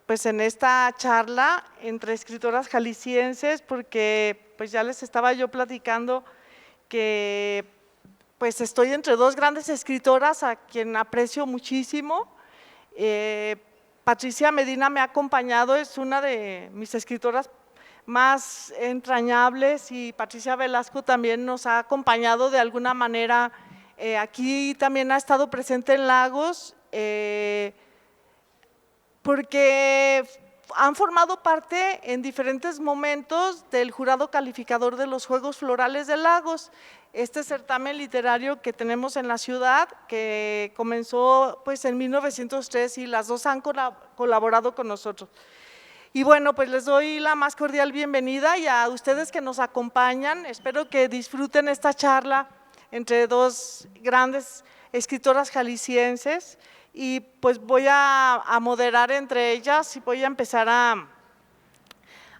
pues en esta charla entre escritoras jaliscienses, porque pues ya les estaba yo platicando que pues estoy entre dos grandes escritoras a quien aprecio muchísimo. Patricia Medina me ha acompañado, es una de mis escritoras más entrañables, y Patricia Velasco también nos ha acompañado de alguna manera. Aquí también ha estado presente en Lagos, porque han formado parte en diferentes momentos del jurado calificador de los Juegos Florales de Lagos, este certamen literario que tenemos en la ciudad, que comenzó pues en 1903, y las dos han colaborado con nosotros. Y bueno, pues les doy la más cordial bienvenida, y a ustedes que nos acompañan, espero que disfruten esta charla entre dos grandes escritoras jaliscienses, y pues voy a moderar entre ellas y voy a empezar a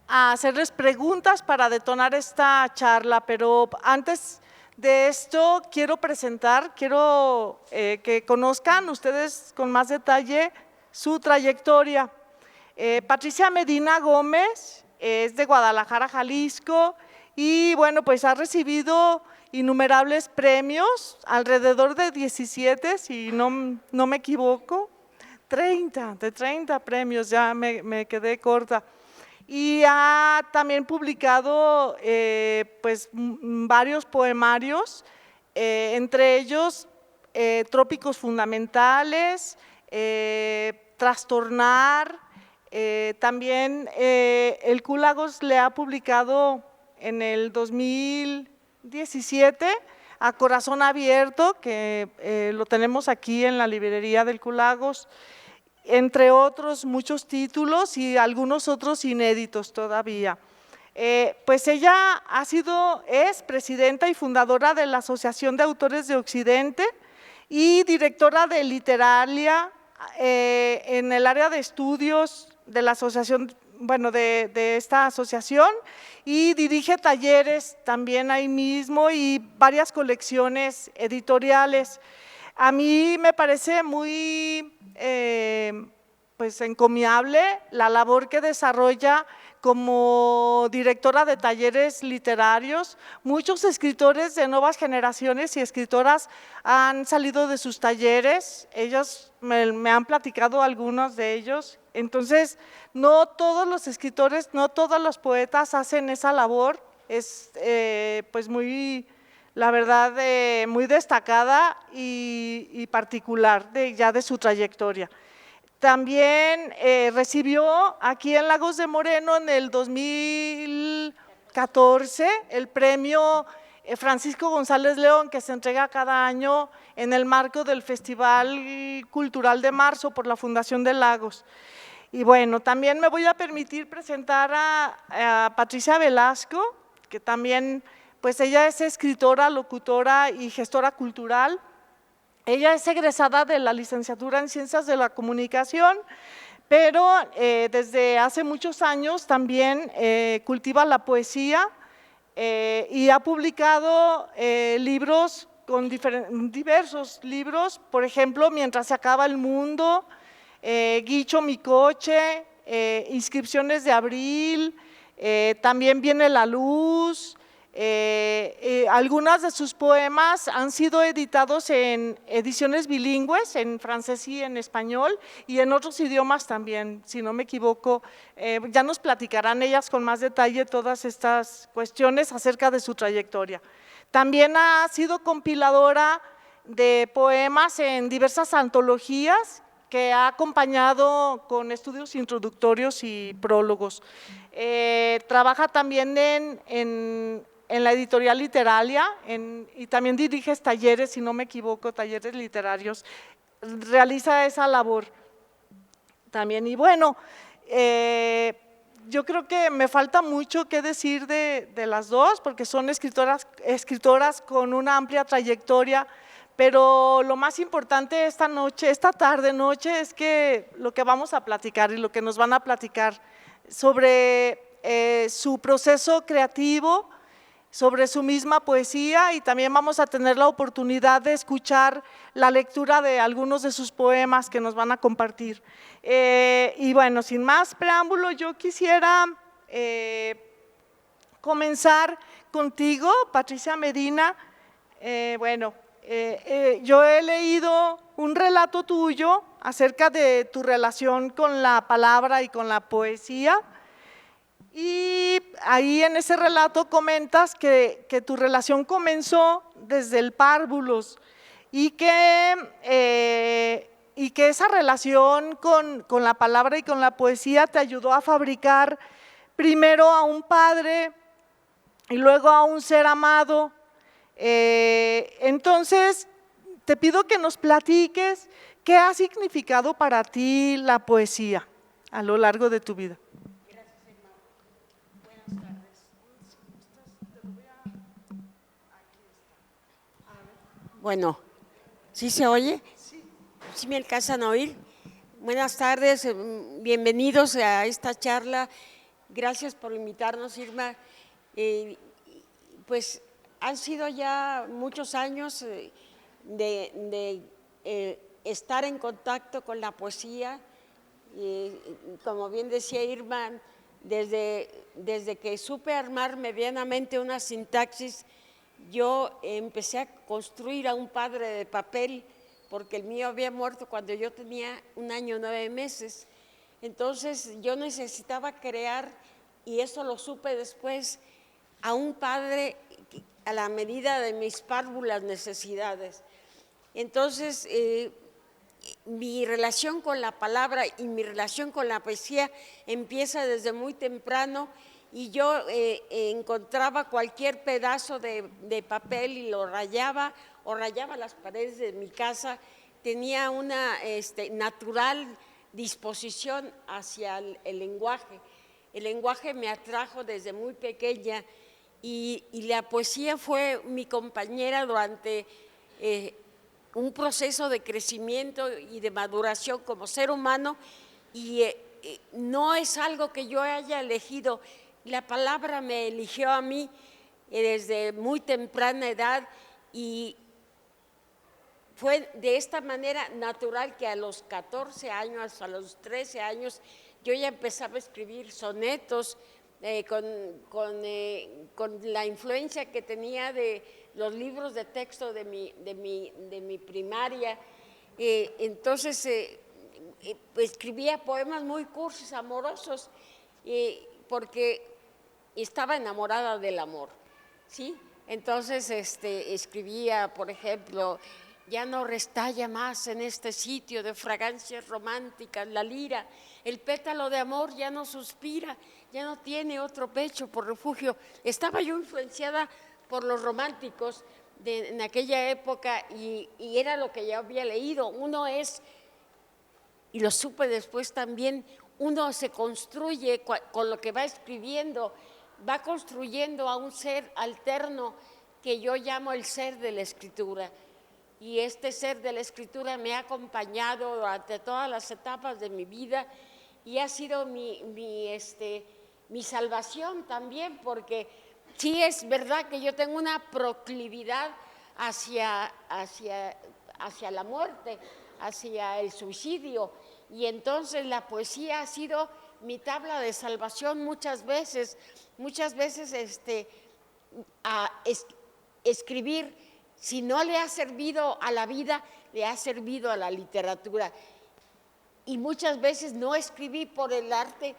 hacerles preguntas para detonar esta charla. Pero antes de esto quiero que conozcan ustedes con más detalle su trayectoria. Patricia Medina Gómez es de Guadalajara, Jalisco, y bueno, pues ha recibido innumerables premios, alrededor de 17, si no me equivoco, 30 premios, ya me quedé corta. Y ha también publicado pues varios poemarios, entre ellos Trópicos Fundamentales, Trastornar. También el Q Lagos le ha publicado en el 2017 a Corazón Abierto, que lo tenemos aquí en la librería del Q Lagos, entre otros muchos títulos y algunos otros inéditos todavía. Pues ella es presidenta y fundadora de la Asociación de Autores de Occidente y directora de Literalia en el área de estudios de la asociación, bueno, de esta asociación, y dirige talleres también ahí mismo y varias colecciones editoriales. A mí me parece muy pues encomiable la labor que desarrolla como directora de talleres literarios. Muchos escritores de nuevas generaciones y escritoras han salido de sus talleres, ellos me han platicado algunos de ellos. Entonces, no todos los escritores, no todos los poetas hacen esa labor, es pues muy, la verdad, muy destacada y particular ya de su trayectoria. También recibió aquí en Lagos de Moreno en el 2014 el premio Francisco González León, que se entrega cada año en el marco del Festival Cultural de Marzo por la Fundación de Lagos. Y bueno, también me voy a permitir presentar a Patricia Velasco, que también, pues ella es escritora, locutora y gestora cultural. Ella es egresada de la licenciatura en Ciencias de la Comunicación, pero desde hace muchos años también cultiva la poesía y ha publicado libros, diversos libros, por ejemplo, Mientras se acaba el mundo, Guicho mi coche, Inscripciones de abril, también Viene la luz. Algunos de sus poemas han sido editados en ediciones bilingües, en francés y en español, y en otros idiomas también, si no me equivoco. Ya nos platicarán ellas con más detalle todas estas cuestiones acerca de su trayectoria. También ha sido compiladora de poemas en diversas antologías que ha acompañado con estudios introductorios y prólogos. Trabaja también en la editorial Literalia, y también dirige talleres, si no me equivoco, talleres literarios, realiza esa labor también. Y bueno, yo creo que me falta mucho que decir de las dos, porque son escritoras con una amplia trayectoria, pero lo más importante esta tarde-noche, es que lo que vamos a platicar y lo que nos van a platicar sobre su proceso creativo, sobre su misma poesía y también vamos a tener la oportunidad de escuchar la lectura de algunos de sus poemas que nos van a compartir. Y bueno, sin más preámbulo, yo quisiera comenzar contigo, Patricia Medina. Yo he leído un relato tuyo acerca de tu relación con la palabra y con la poesía. Y ahí en ese relato comentas que tu relación comenzó desde el párvulos y que esa relación con la palabra y con la poesía te ayudó a fabricar primero a un padre y luego a un ser amado. Entonces, te pido que nos platiques qué ha significado para ti la poesía a lo largo de tu vida. Bueno, ¿sí se oye? ¿Sí me alcanzan a oír? Buenas tardes, bienvenidos a esta charla. Gracias por invitarnos, Irma. Pues han sido ya muchos años de estar en contacto con la poesía. Como bien decía Irma, desde que supe armar medianamente una sintaxis, yo empecé a construir a un padre de papel, porque el mío había muerto cuando yo tenía 1 año 9 meses. Entonces yo necesitaba crear, y eso lo supe después, a un padre a la medida de mis párvulas necesidades. Entonces mi relación con la palabra y mi relación con la poesía empieza desde muy temprano, y yo encontraba cualquier pedazo de papel y lo rayaba o rayaba las paredes de mi casa. Tenía una natural disposición hacia el lenguaje. El lenguaje me atrajo desde muy pequeña y la poesía fue mi compañera durante un proceso de crecimiento y de maduración como ser humano, y no es algo que yo haya elegido. La palabra me eligió a mí desde muy temprana edad, y fue de esta manera natural que a los 14 años, a los 13 años, yo ya empezaba a escribir sonetos con la influencia que tenía de los libros de texto de mi primaria. Entonces escribía poemas muy cursis, amorosos, porque estaba enamorada del amor, ¿sí? Entonces escribía, por ejemplo: ya no restalla más en este sitio de fragancias románticas la lira, el pétalo de amor ya no suspira, ya no tiene otro pecho por refugio. Estaba yo influenciada por los románticos en aquella época, y era lo que yo había leído. Uno es, y lo supe después también, uno se construye con lo que va escribiendo, va construyendo a un ser alterno que yo llamo el ser de la escritura. Y este ser de la escritura me ha acompañado durante todas las etapas de mi vida y ha sido mi salvación también, porque sí es verdad que yo tengo una proclividad hacia la muerte, hacia el suicidio, y entonces la poesía ha sido mi tabla de salvación muchas veces escribir, si no le ha servido a la vida, le ha servido a la literatura. Y muchas veces no escribí por el arte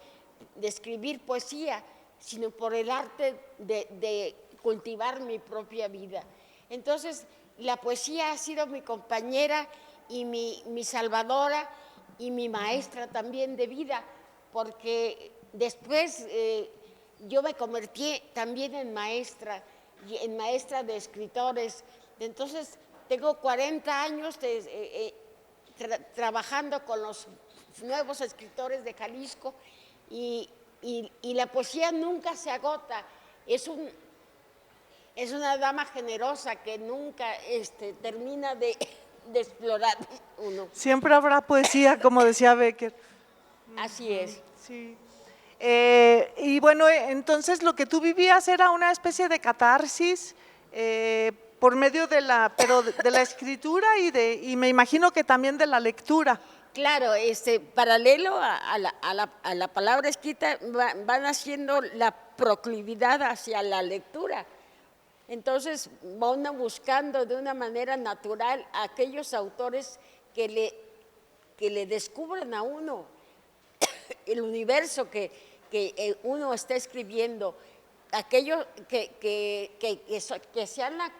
de escribir poesía, sino por el arte de cultivar mi propia vida. Entonces, la poesía ha sido mi compañera y mi salvadora y mi maestra también de vida, porque después yo me convertí también en maestra de escritores. Entonces, tengo 40 años trabajando con los nuevos escritores de Jalisco, y la poesía nunca se agota. Es una dama generosa que nunca termina de explorar uno. Siempre habrá poesía, como decía Becker. Así es. Sí. Y bueno, entonces lo que tú vivías era una especie de catarsis por medio de la escritura y me imagino que también de la lectura. Claro, paralelo a la palabra escrita van haciendo la proclividad hacia la lectura. Entonces va uno buscando de una manera natural a aquellos autores que le descubran a uno el universo que uno está escribiendo, aquello que sean la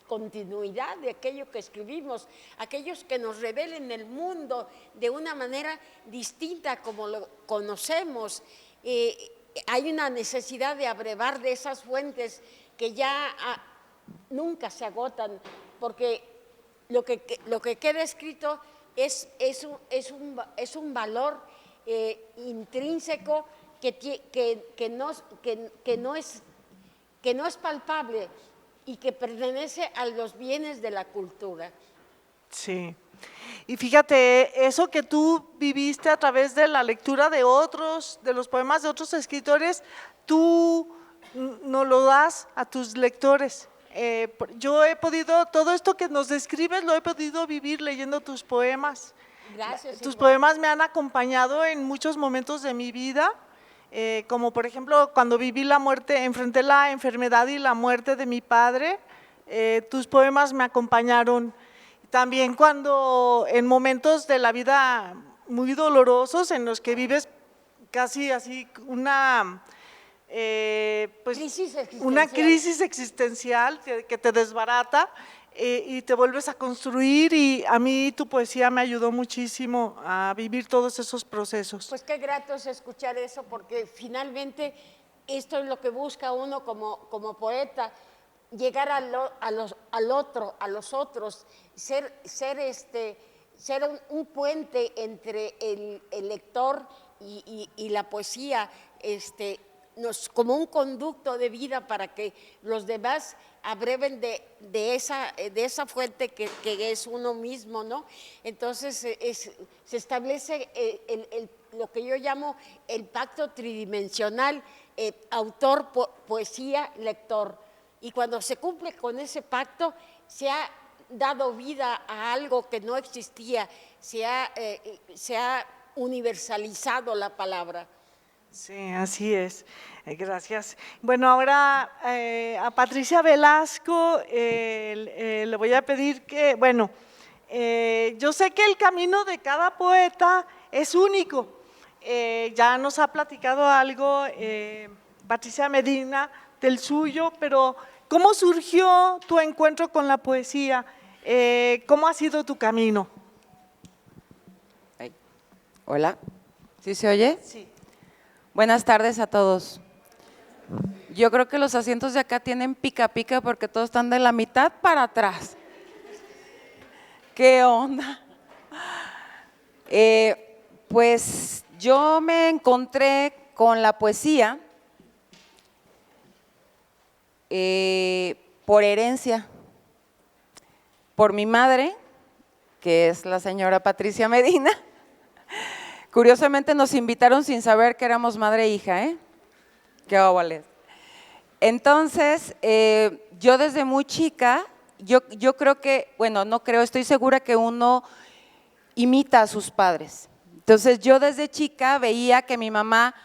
continuidad de aquello que escribimos, aquellos que nos revelen el mundo de una manera distinta como lo conocemos. Hay una necesidad de abrevar de esas fuentes que ya nunca se agotan, porque lo que queda escrito es un valor intrínseco que no es palpable y que pertenece a los bienes de la cultura. Sí. Y fíjate, eso que tú viviste a través de la lectura de los poemas de otros escritores, tú no lo das a tus lectores. Yo he podido, todo esto que nos describes lo he podido vivir leyendo tus poemas. Gracias. Tus poemas me han acompañado en muchos momentos de mi vida, como por ejemplo cuando viví la muerte, enfrenté la enfermedad y la muerte de mi padre, tus poemas me acompañaron. También cuando en momentos de la vida muy dolorosos en los que vives casi así una crisis existencial que te desbarata y te vuelves a construir, y a mí tu poesía me ayudó muchísimo a vivir todos esos procesos. Pues qué grato es escuchar eso, porque finalmente esto es lo que busca uno como poeta, llegar al otro, a los otros, ser un puente entre el lector y la poesía, como un conducto de vida para que los demás abreven de esa fuente que es uno mismo, ¿no? Entonces se establece lo que yo llamo el pacto tridimensional, autor, poesía, lector. Y cuando se cumple con ese pacto, se ha dado vida a algo que no existía, se ha universalizado la palabra. Sí, así es. Gracias. Bueno, ahora a Patricia Velasco le voy a pedir que, bueno, yo sé que el camino de cada poeta es único. Ya nos ha platicado algo Patricia Medina del suyo, pero ¿cómo surgió tu encuentro con la poesía? ¿Cómo ha sido tu camino? Hola, ¿sí se oye? Sí. Buenas tardes a todos. Yo creo que los asientos de acá tienen pica pica porque todos están de la mitad para atrás. ¿Qué onda? Pues yo me encontré con la poesía por herencia, por mi madre, que es la señora Patricia Medina. Curiosamente nos invitaron sin saber que éramos madre e hija, ¿eh? Qué óvales. Entonces, yo desde muy chica, yo creo que, bueno, no creo, estoy segura que uno imita a sus padres. Entonces, yo desde chica veía que mi mamá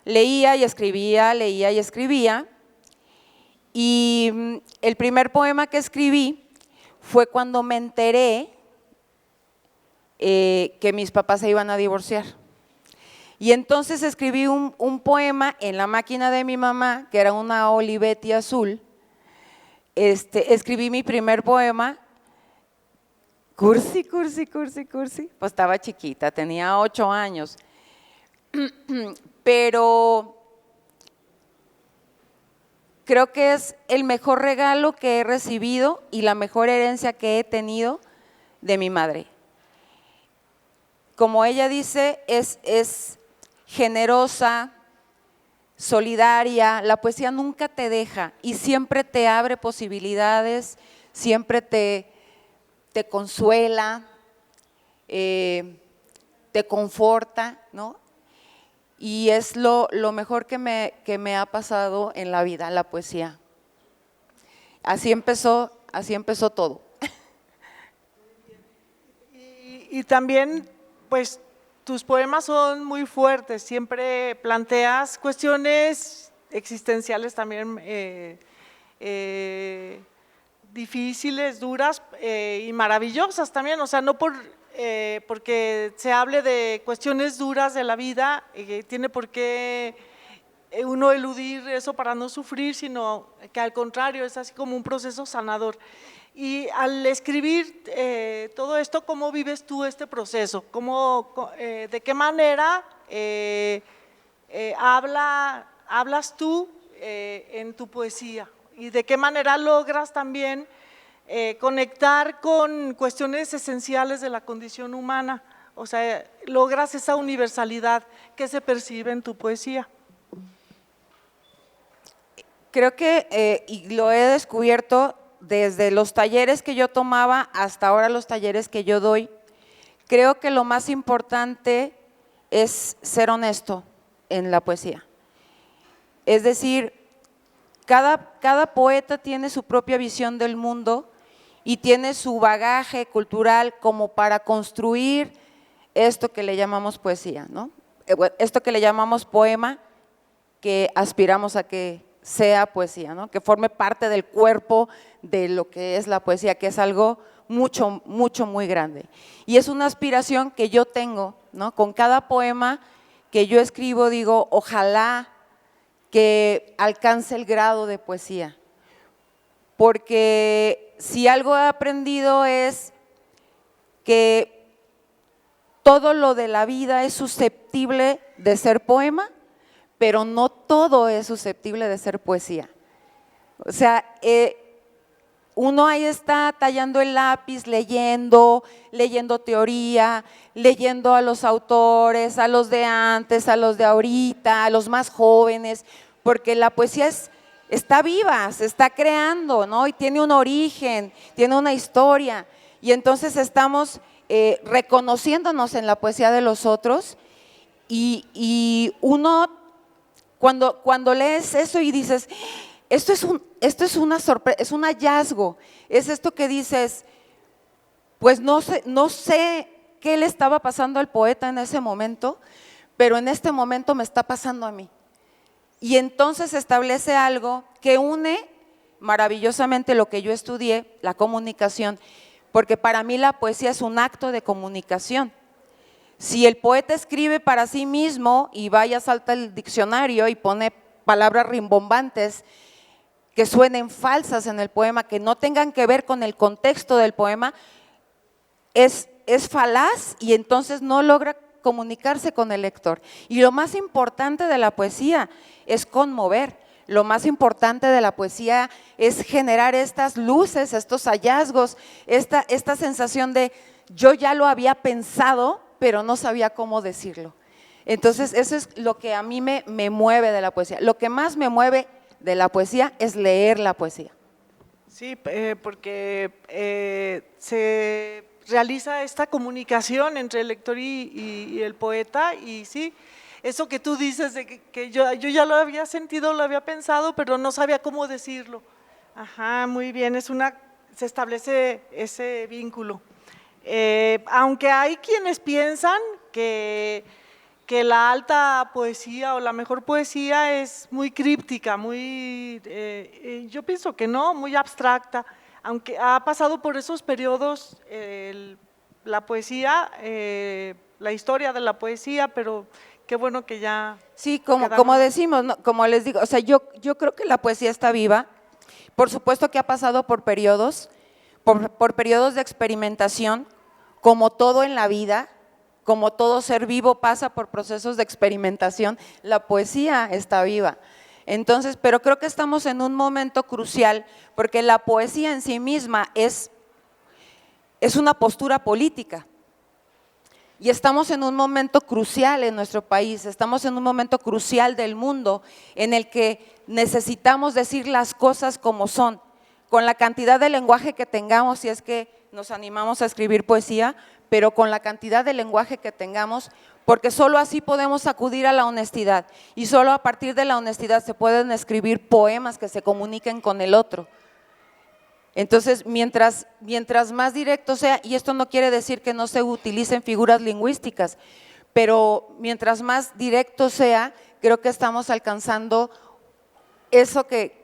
leía y escribía, leía y escribía. Y el primer poema que escribí fue cuando me enteré que mis papás se iban a divorciar. Y entonces escribí un poema en la máquina de mi mamá, que era una Olivetti azul. Escribí mi primer poema, cursi, pues estaba chiquita, tenía 8 años. Pero creo que es el mejor regalo que he recibido y la mejor herencia que he tenido de mi madre. Como ella dice, es generosa, solidaria, la poesía nunca te deja y siempre te abre posibilidades, siempre te consuela, te conforta, ¿no? y es lo mejor que me ha pasado en la vida, la poesía. Así empezó todo. Y también, pues, tus poemas son muy fuertes, siempre planteas cuestiones existenciales también difíciles, duras y maravillosas también, o sea, no porque se hable de cuestiones duras de la vida, tiene por qué uno eludir eso para no sufrir, sino que al contrario, es así como un proceso sanador. Y al escribir todo esto, ¿cómo vives tú este proceso? ¿De qué manera hablas tú en tu poesía? ¿Y de qué manera logras también conectar con cuestiones esenciales de la condición humana? O sea, logras esa universalidad que se percibe en tu poesía. Creo que, y lo he descubierto desde los talleres que yo tomaba hasta ahora los talleres que yo doy, creo que lo más importante es ser honesto en la poesía. Es decir, cada poeta tiene su propia visión del mundo y tiene su bagaje cultural como para construir esto que le llamamos poesía, ¿no? Esto que le llamamos poema, que aspiramos a que sea poesía, ¿no? Que forme parte del cuerpo de lo que es la poesía, que es algo mucho, mucho, muy grande. Y es una aspiración que yo tengo, ¿no? Con cada poema que yo escribo digo, ojalá que alcance el grado de poesía, porque si algo he aprendido es que todo lo de la vida es susceptible de ser poema, pero no todo es susceptible de ser poesía. O sea, uno ahí está tallando el lápiz, leyendo teoría, leyendo a los autores, a los de antes, a los de ahorita, a los más jóvenes, porque la poesía está viva, se está creando, ¿no? Y tiene un origen, tiene una historia, y entonces estamos reconociéndonos en la poesía de los otros, y uno cuando lees eso y dices, esto es una sorpresa, es un hallazgo, es esto que dices, pues no sé qué le estaba pasando al poeta en ese momento, pero en este momento me está pasando a mí. Y entonces establece algo que une maravillosamente lo que yo estudié, la comunicación, porque para mí la poesía es un acto de comunicación. Si el poeta escribe para sí mismo y vaya, salta el diccionario y pone palabras rimbombantes que suenen falsas en el poema, que no tengan que ver con el contexto del poema, es falaz y entonces no logra comunicarse con el lector. Y lo más importante de la poesía es conmover, lo más importante de la poesía es generar estas luces, estos hallazgos, esta sensación de yo ya lo había pensado, pero no sabía cómo decirlo. Entonces eso es lo que a mí me mueve de la poesía. Lo que más me mueve de la poesía es leer la poesía. Sí, porque se realiza esta comunicación entre el lector y el poeta, y sí, eso que tú dices de que yo ya lo había sentido, lo había pensado, pero no sabía cómo decirlo. Ajá, muy bien, se establece ese vínculo. Aunque hay quienes piensan que la alta poesía o la mejor poesía es muy críptica, yo pienso que no, muy abstracta, aunque ha pasado por esos periodos la poesía, la historia de la poesía, pero qué bueno que ya… Sí, como decimos, ¿no? Como les digo, o sea, yo creo que la poesía está viva, por supuesto que ha pasado por periodos, por periodos de experimentación, como todo en la vida, como todo ser vivo pasa por procesos de experimentación, la poesía está viva. Entonces, pero creo que estamos en un momento crucial, porque la poesía en sí misma es una postura política. Y estamos en un momento crucial en nuestro país, estamos en un momento crucial del mundo en el que necesitamos decir las cosas como son, con la cantidad de lenguaje que tengamos, si es que nos animamos a escribir poesía, pero con la cantidad de lenguaje que tengamos, porque solo así podemos acudir a la honestidad y solo a partir de la honestidad se pueden escribir poemas que se comuniquen con el otro. Entonces, mientras más directo sea, y esto no quiere decir que no se utilicen figuras lingüísticas, pero mientras más directo sea, creo que estamos alcanzando eso que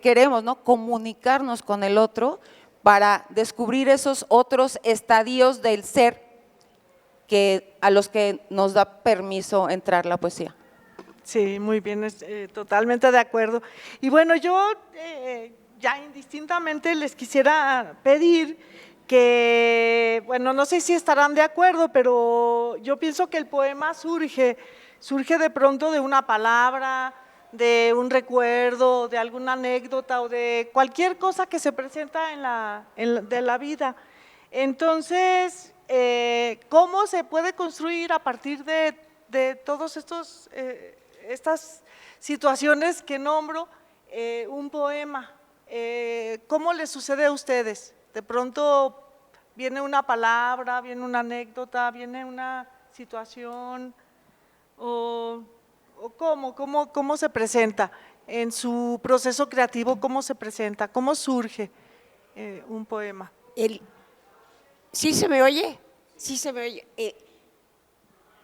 queremos, ¿no? Comunicarnos con el otro para descubrir esos otros estadios del ser a los que nos da permiso entrar la poesía. Sí, muy bien, totalmente de acuerdo. Y bueno, yo ya indistintamente les quisiera pedir que, bueno, no sé si estarán de acuerdo, pero yo pienso que el poema surge de pronto de una palabra, de un recuerdo, de alguna anécdota o de cualquier cosa que se presenta de la vida. Entonces, ¿cómo se puede construir a partir de todos estas situaciones que nombro un poema? ¿Cómo les sucede a ustedes? De pronto viene una palabra, viene una anécdota, viene una situación, o cómo se presenta en su proceso creativo, cómo se presenta, cómo surge un poema. ¿Sí se me oye? Sí se me oye.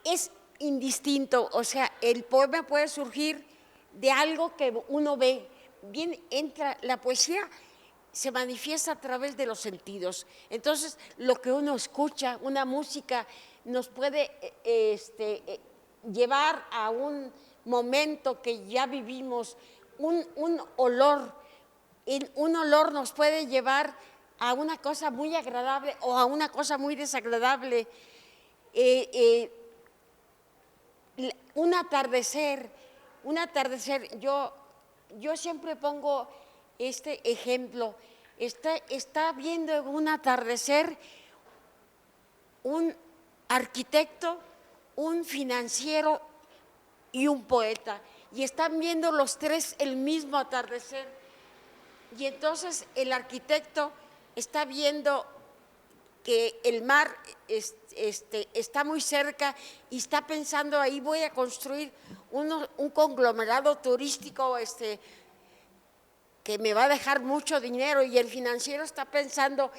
Es indistinto, o sea, el poema puede surgir de algo que uno ve. Bien, entra la poesía, se manifiesta a través de los sentidos. Entonces, lo que uno escucha, una música, nos puede llevar a un momento que ya vivimos, un olor nos puede llevar a una cosa muy agradable o a una cosa muy desagradable. Un atardecer, yo siempre pongo este ejemplo, está viendo un atardecer un arquitecto, un financiero y un poeta, y están viendo los tres el mismo atardecer, y entonces el arquitecto está viendo que el mar está muy cerca y está pensando, ahí voy a construir un conglomerado turístico que me va a dejar mucho dinero, y el financiero está pensando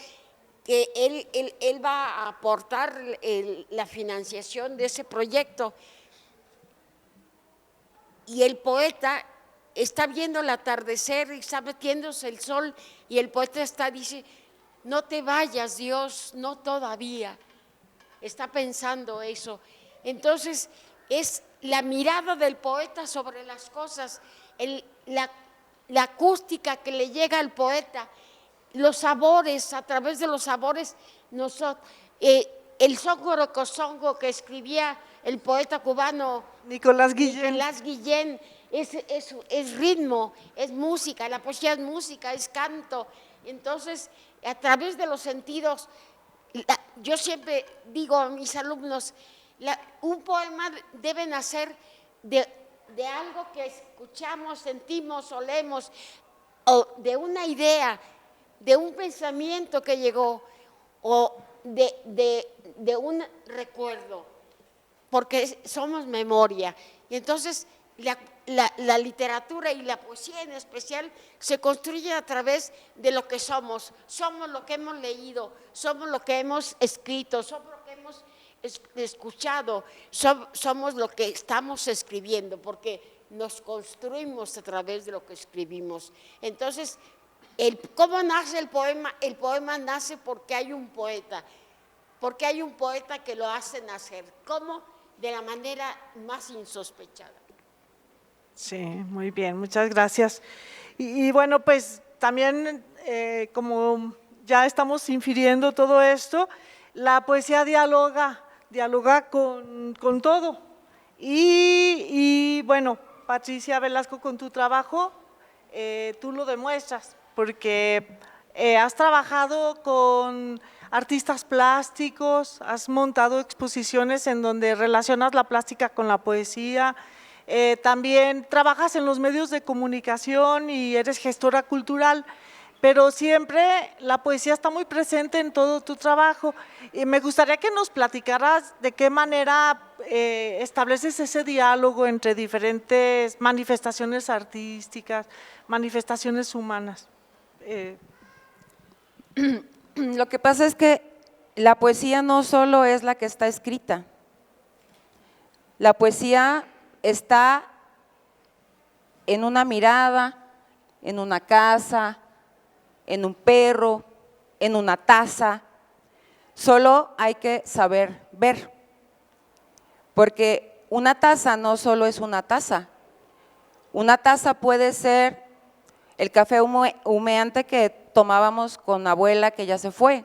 que él va a aportar la financiación de ese proyecto, y el poeta está viendo el atardecer y está metiéndose el sol, y el poeta dice, no te vayas, Dios, no todavía. Está pensando eso. Entonces, es la mirada del poeta sobre las cosas, la acústica que le llega al poeta, los sabores, a través de los sabores, el songo que escribía el poeta cubano Nicolás Guillén. Es ritmo, es música, la poesía es música, es canto. Entonces, a través de los sentidos, yo siempre digo a mis alumnos, un poema debe nacer de algo que escuchamos, sentimos, olemos, o de una idea, de un pensamiento que llegó, o de un recuerdo, porque somos memoria. Y entonces la literatura y la poesía en especial se construye a través de lo que somos lo que hemos leído, somos lo que hemos escrito, somos lo que hemos escuchado, somos lo que estamos escribiendo, porque nos construimos a través de lo que escribimos. Entonces, ¿cómo nace el poema? El poema nace porque hay un poeta que lo hace nacer. ¿Cómo? De la manera más insospechada. Sí, muy bien, muchas gracias. Y bueno, pues también como ya estamos infiriendo todo esto, la poesía dialoga con todo. Y bueno, Patricia Velasco, con tu trabajo, tú lo demuestras, porque has trabajado con artistas plásticos, has montado exposiciones en donde relacionas la plástica con la poesía, también trabajas en los medios de comunicación y eres gestora cultural, pero siempre la poesía está muy presente en todo tu trabajo. Y me gustaría que nos platicaras de qué manera estableces ese diálogo entre diferentes manifestaciones artísticas, manifestaciones humanas. Lo que pasa es que la poesía no solo es la que está escrita, la poesía está en una mirada, en una casa, en un perro, en una taza. Solo hay que saber ver, porque una taza no solo es una taza. Una taza puede ser el café humeante que tomábamos con abuela que ya se fue,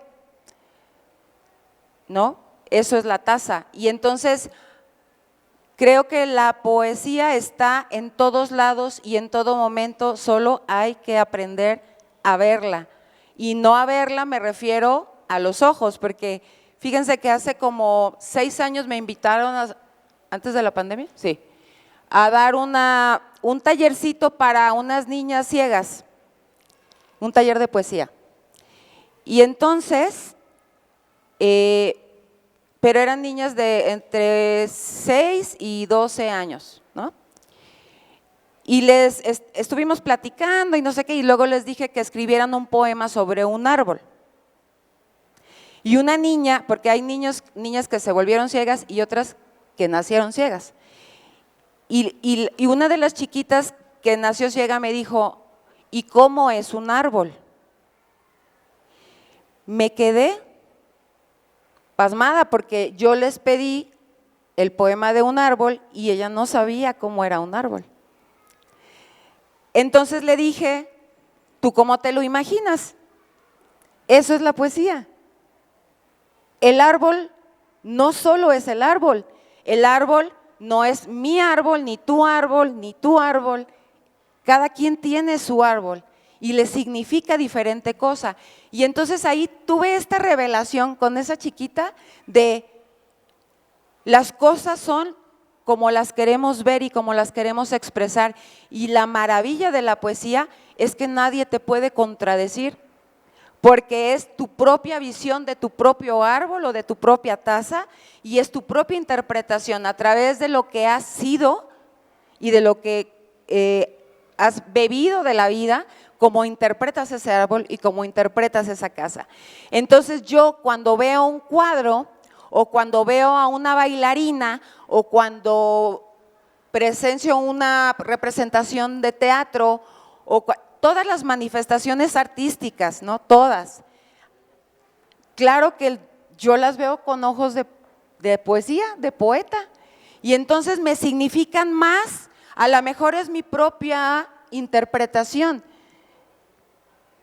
¿no? Eso es la taza. Y entonces creo que la poesía está en todos lados y en todo momento, solo hay que aprender a verla. Y no a verla me refiero a los ojos, porque fíjense que hace como 6 años me invitaron, antes de la pandemia, sí, a dar un tallercito para unas niñas ciegas, un taller de poesía. Y entonces, pero eran niñas de entre 6 y 12 años, ¿no? Y les estuvimos platicando y no sé qué, y luego les dije que escribieran un poema sobre un árbol. Y una niña, porque hay niñas que se volvieron ciegas y otras que nacieron ciegas. Y una de las chiquitas que nació ciega me dijo, ¿y cómo es un árbol? Me quedé pasmada porque yo les pedí el poema de un árbol y ella no sabía cómo era un árbol. Entonces le dije, ¿tú cómo te lo imaginas? Eso es la poesía. El árbol no solo es el árbol no es mi árbol, ni tu árbol, cada quien tiene su árbol y le significa diferente cosa. Y entonces ahí tuve esta revelación con esa chiquita de las cosas son como las queremos ver y como las queremos expresar. Y la maravilla de la poesía es que nadie te puede contradecir, porque es tu propia visión de tu propio árbol o de tu propia taza y es tu propia interpretación a través de lo que has sido y de lo que has bebido de la vida, como interpretas ese árbol y como interpretas esa casa. Entonces yo cuando veo un cuadro o cuando veo a una bailarina o cuando presencio una representación de teatro o todas las manifestaciones artísticas, ¿no? Todas. Claro que yo las veo con ojos de poesía, de poeta, y entonces me significan más, a lo mejor es mi propia interpretación.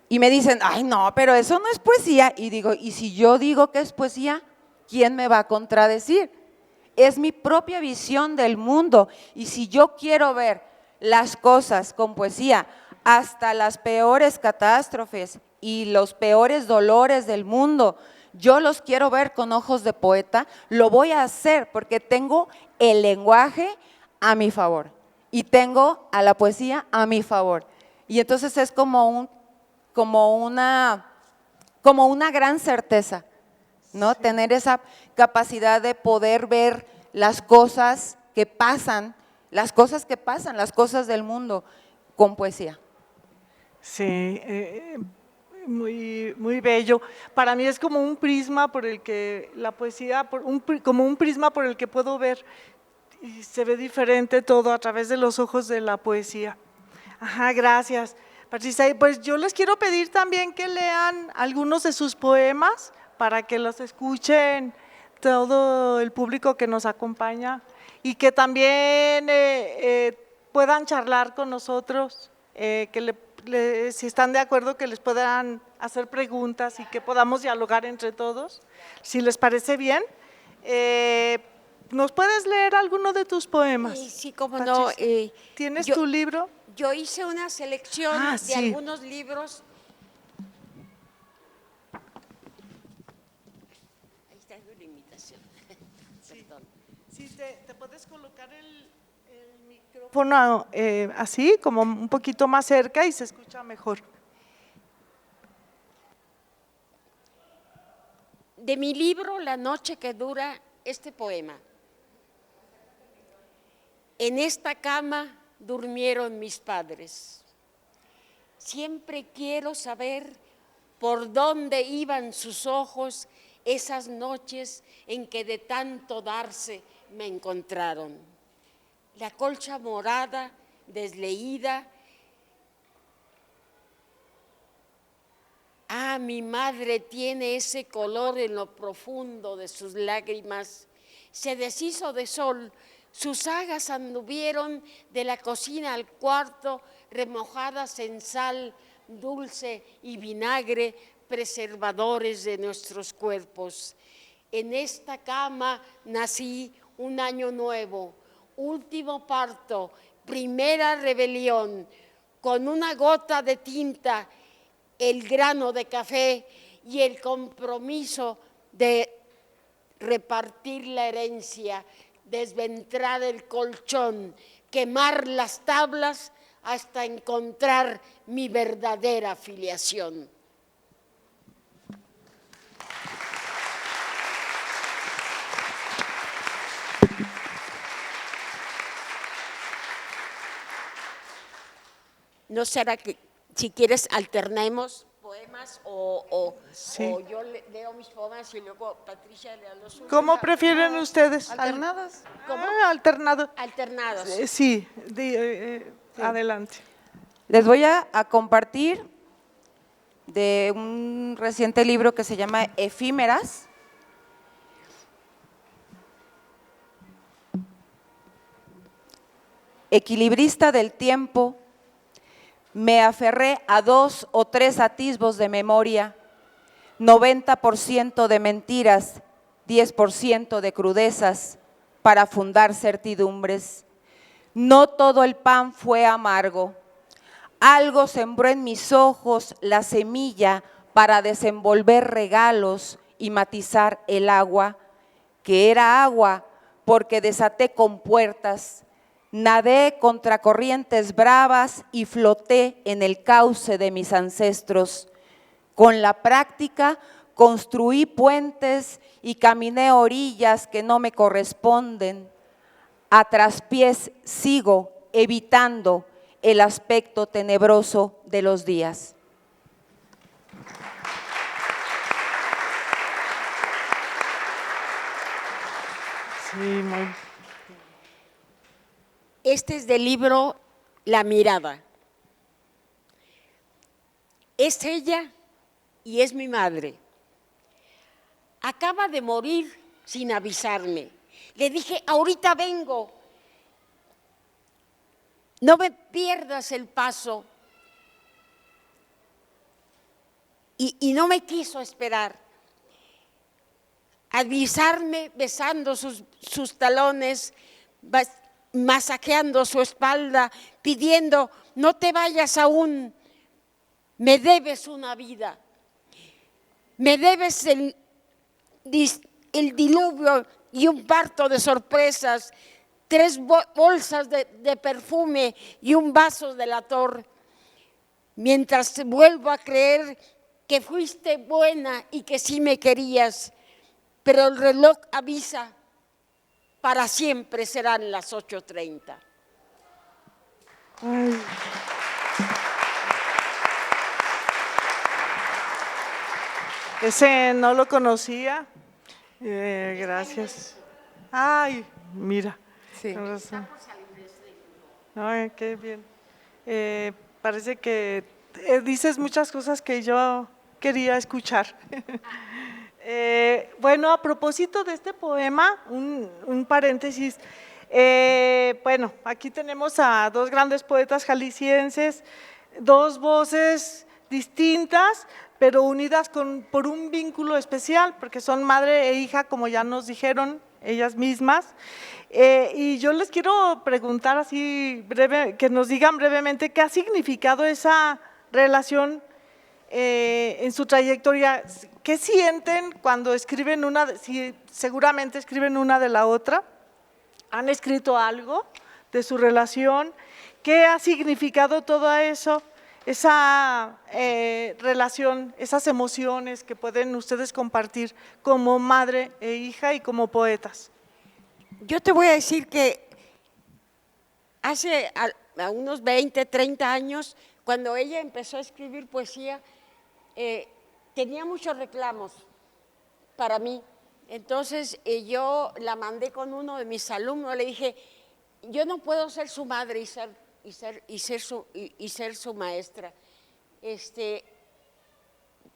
Y me dicen, ay no, pero eso no es poesía. Y digo, ¿y si yo digo que es poesía, quién me va a contradecir? Es mi propia visión del mundo, y si yo quiero ver las cosas con poesía, hasta las peores catástrofes y los peores dolores del mundo, yo los quiero ver con ojos de poeta, lo voy a hacer porque tengo el lenguaje a mi favor y tengo a la poesía a mi favor. Y entonces es como una gran certeza, ¿no? Sí. Tener esa capacidad de poder ver las cosas que pasan, las cosas del mundo con poesía. Sí, muy, muy bello. Para mí es como un prisma por el que la poesía, como un prisma por el que puedo ver y se ve diferente todo a través de los ojos de la poesía. Ajá, gracias, Patricia. Y pues yo les quiero pedir también que lean algunos de sus poemas para que los escuchen todo el público que nos acompaña y que también puedan charlar con nosotros, si están de acuerdo, que les puedan hacer preguntas y que podamos dialogar entre todos, si les parece bien. ¿Nos puedes leer alguno de tus poemas? Sí, cómo no. ¿Tienes tu libro? Yo hice una selección de algunos libros. Ahí está una imitación. Sí, sí, te puedes colocar el micrófono así, como un poquito más cerca y se escucha mejor. de mi libro La noche que dura, este poema. En esta cama durmieron mis padres. Siempre quiero saber por dónde iban sus ojos esas noches en que de tanto darse me encontraron. La colcha morada, desleída. Ah, mi madre tiene ese color en lo profundo de sus lágrimas. Se deshizo de sol, sus sagas anduvieron de la cocina al cuarto, remojadas en sal, dulce y vinagre, preservadores de nuestros cuerpos. En esta cama nací un año nuevo, último parto, primera rebelión, con una gota de tinta, el grano de café y el compromiso de repartir la herencia, desventrar el colchón, quemar las tablas hasta encontrar mi verdadera filiación. ¿No será que si quieres alternemos poemas Sí. o yo leo mis poemas y luego Patricia lea los suyos? ¿Cómo prefieren ustedes? ¿Alternadas? ¿Cómo? Alternado. Alternados. Sí, adelante. Les voy a compartir de un reciente libro que se llama Efímeras. Equilibrista del tiempo, me aferré a 2 o 3 atisbos de memoria, 90% de mentiras, 10% de crudezas, para fundar certidumbres. No todo el pan fue amargo. Algo sembró en mis ojos la semilla para desenvolver regalos y matizar el agua, que era agua porque desaté compuertas. Nadé contra corrientes bravas y floté en el cauce de mis ancestros. Con la práctica construí puentes y caminé orillas que no me corresponden. A traspiés sigo evitando el aspecto tenebroso de los días. Sí, muy. Este es del libro La mirada. Es ella y es mi madre. Acaba de morir sin avisarme. Le dije, ahorita vengo. No me pierdas el paso. Y no me quiso esperar. Avisarme besando sus talones, masajeando su espalda, pidiendo, no te vayas aún, me debes una vida, me debes el diluvio y un parto de sorpresas, 3 bolsas de perfume y un vaso delator, mientras vuelvo a creer que fuiste buena y que sí me querías, pero el reloj avisa, para siempre serán las 8:30. Ay. Ese no lo conocía. Gracias. Ay, mira. Sí. Con razón. Ay, qué bien. Parece que dices muchas cosas que yo quería escuchar. Bueno, a propósito de este poema, un paréntesis. Bueno, aquí tenemos a 2 grandes poetas jaliscienses, 2 voces distintas, pero unidas por un vínculo especial, porque son madre e hija, como ya nos dijeron ellas mismas. Y yo les quiero preguntar así breve, que nos digan brevemente qué ha significado esa relación en su trayectoria. ¿Qué sienten cuando escriben si seguramente escriben una de la otra? ¿Han escrito algo de su relación? ¿Qué ha significado todo eso esa relación, esas emociones que pueden ustedes compartir como madre e hija y como poetas? Yo te voy a decir que hace a unos 20, 30 años, cuando ella empezó a escribir poesía, tenía muchos reclamos para mí. Entonces yo la mandé con uno de mis alumnos, le dije, yo no puedo ser su madre y ser su maestra,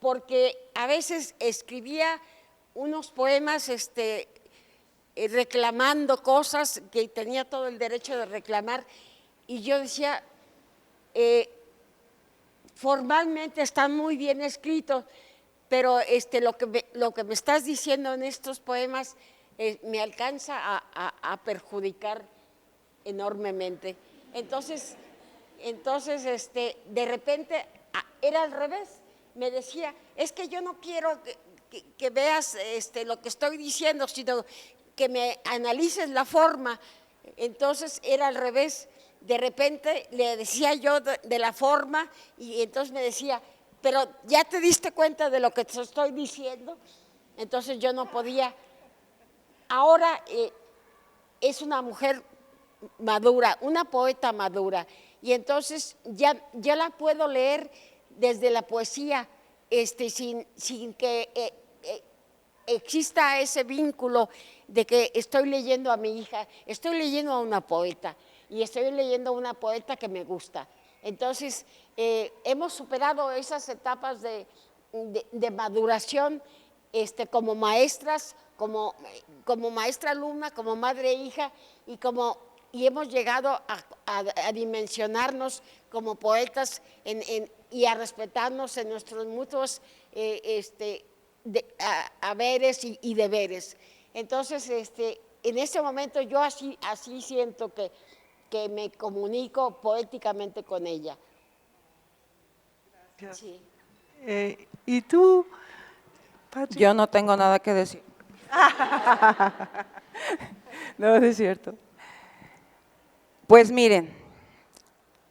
porque a veces escribía unos poemas reclamando cosas que tenía todo el derecho de reclamar, y yo decía, formalmente están muy bien escritos, pero lo que me estás diciendo en estos poemas me alcanza a perjudicar enormemente. Entonces, de repente era al revés. Me decía, es que yo no quiero que veas lo que estoy diciendo, sino que me analices la forma. Entonces era al revés. De repente le decía yo de la forma, y entonces me decía, pero ¿ya te diste cuenta de lo que te estoy diciendo? Entonces yo no podía. Ahora es una mujer madura, una poeta madura, y entonces ya la puedo leer desde la poesía, sin que exista ese vínculo de que estoy leyendo a mi hija, estoy leyendo a una poeta, y estoy leyendo a una poeta que me gusta. Entonces, hemos superado esas etapas de maduración como maestras, como maestra alumna, como madre e hija, y hemos llegado a dimensionarnos como poetas y a respetarnos en nuestros mutuos haberes y deberes. Entonces, en este momento yo así siento que me comunico poéticamente con ella. Sí. ¿Y tú, Patri? Yo no tengo nada que decir. No, es cierto. Pues miren,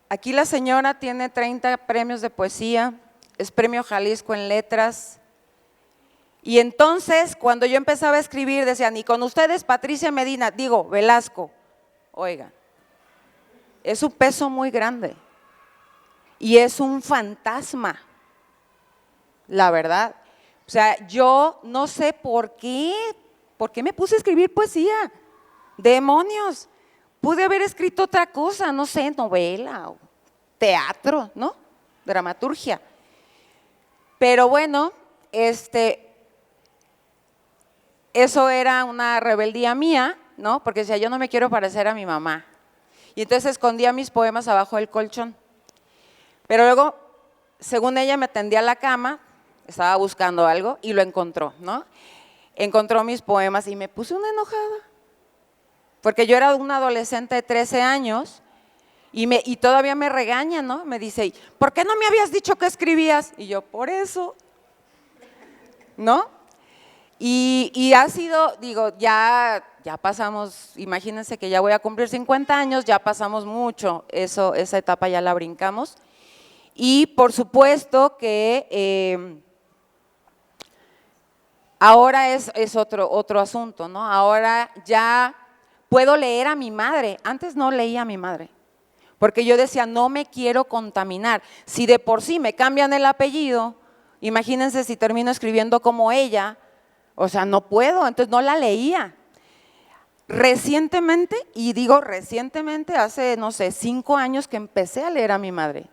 aquí la señora tiene 30 premios de poesía, es Premio Jalisco en Letras. Y entonces, cuando yo empezaba a escribir, decían, y con ustedes Patricia Medina, digo, Velasco. Oiga, es un peso muy grande y es un fantasma, la verdad. O sea, yo no sé por qué me puse a escribir poesía. Demonios, pude haber escrito otra cosa, no sé, novela o teatro, ¿no? Dramaturgia. Pero bueno, eso era una rebeldía mía, ¿no? Porque decía, yo no me quiero parecer a mi mamá. Y entonces escondía mis poemas abajo del colchón. Pero luego, según ella, me tendía a la cama, estaba buscando algo y lo encontró, ¿no? Encontró mis poemas y me puse una enojada. Porque yo era una adolescente de 13 años y todavía me regaña, ¿no? Me dice, ¿por qué no me habías dicho que escribías? Y yo, por eso, ¿no? Y ha sido, digo, ya pasamos, imagínense que ya voy a cumplir 50 años, ya pasamos mucho, esa etapa ya la brincamos. Y por supuesto que ahora es otro asunto, ¿no? Ahora ya puedo leer a mi madre, antes no leía a mi madre, porque yo decía, no me quiero contaminar. Si de por sí me cambian el apellido, imagínense si termino escribiendo como ella, o sea, no puedo, entonces no la leía. Recientemente, y digo recientemente, hace, no sé, 5 años que empecé a leer a mi madre.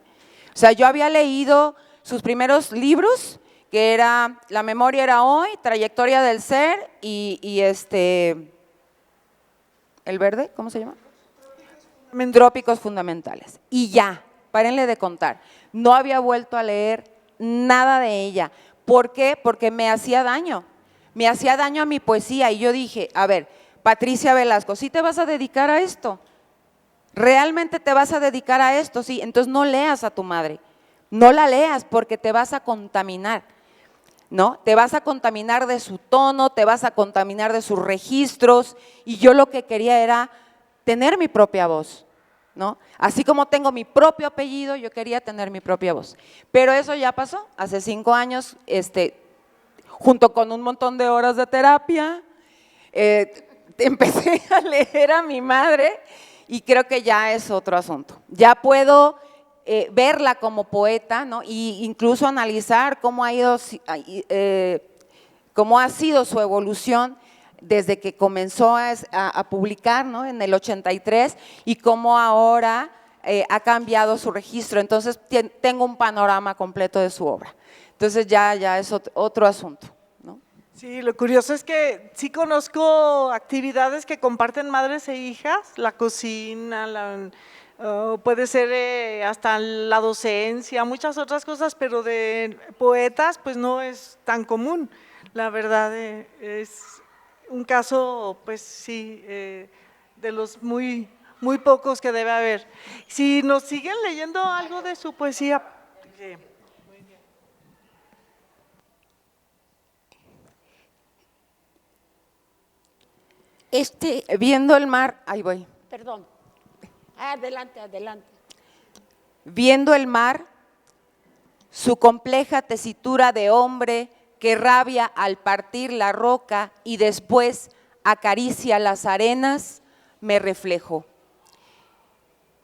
O sea, yo había leído sus primeros libros, que era La memoria era hoy, Trayectoria del ser y ¿el verde? ¿Cómo se llama? Trópicos fundamentales. Y ya, párenle de contar. No había vuelto a leer nada de ella. ¿Por qué? Porque me hacía daño. Me hacía daño a mi poesía y yo dije, a ver, Patricia Velasco, ¿sí te vas a dedicar a esto? ¿Realmente te vas a dedicar a esto? Sí, entonces no leas a tu madre, no la leas porque te vas a contaminar, ¿no? Te vas a contaminar de su tono, te vas a contaminar de sus registros y yo lo que quería era tener mi propia voz, ¿no? Así como tengo mi propio apellido, yo quería tener mi propia voz. Pero eso ya pasó, hace 5 años, junto con un montón de horas de terapia, empecé a leer a mi madre y creo que ya es otro asunto. Ya puedo verla como poeta, ¿no? Y incluso analizar cómo ha sido su evolución desde que comenzó a publicar, ¿no? En el 83 y cómo ahora ha cambiado su registro. Entonces tengo un panorama completo de su obra. Entonces ya es otro asunto, ¿no? Sí, lo curioso es que sí conozco actividades que comparten madres e hijas, la cocina, puede ser hasta la docencia, muchas otras cosas, pero de poetas pues no es tan común. La verdad es un caso, pues sí, de los muy pocos que debe haber. Si nos siguen leyendo algo de su poesía. Viendo el mar, ahí voy. Perdón. Adelante, adelante. Viendo el mar, su compleja tesitura de hombre que rabia al partir la roca y después acaricia las arenas, me reflejo.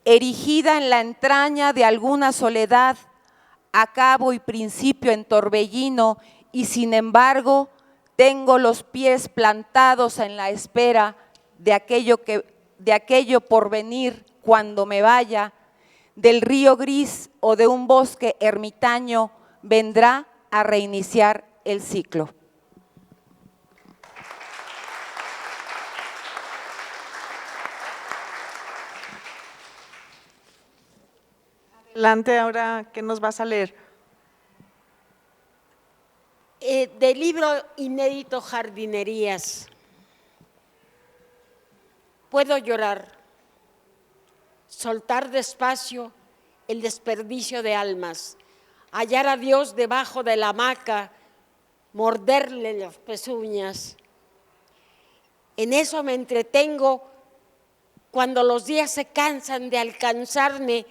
Erigida en la entraña de alguna soledad, acabo y principio en torbellino, y sin embargo tengo los pies plantados en la espera de aquello por venir cuando me vaya, del río gris o de un bosque ermitaño, vendrá a reiniciar el ciclo. Adelante, ahora, ¿qué nos vas a leer? Del libro inédito Jardinerías. Puedo llorar, soltar despacio el desperdicio de almas, hallar a Dios debajo de la hamaca, morderle las pezuñas. En eso me entretengo cuando los días se cansan de alcanzarme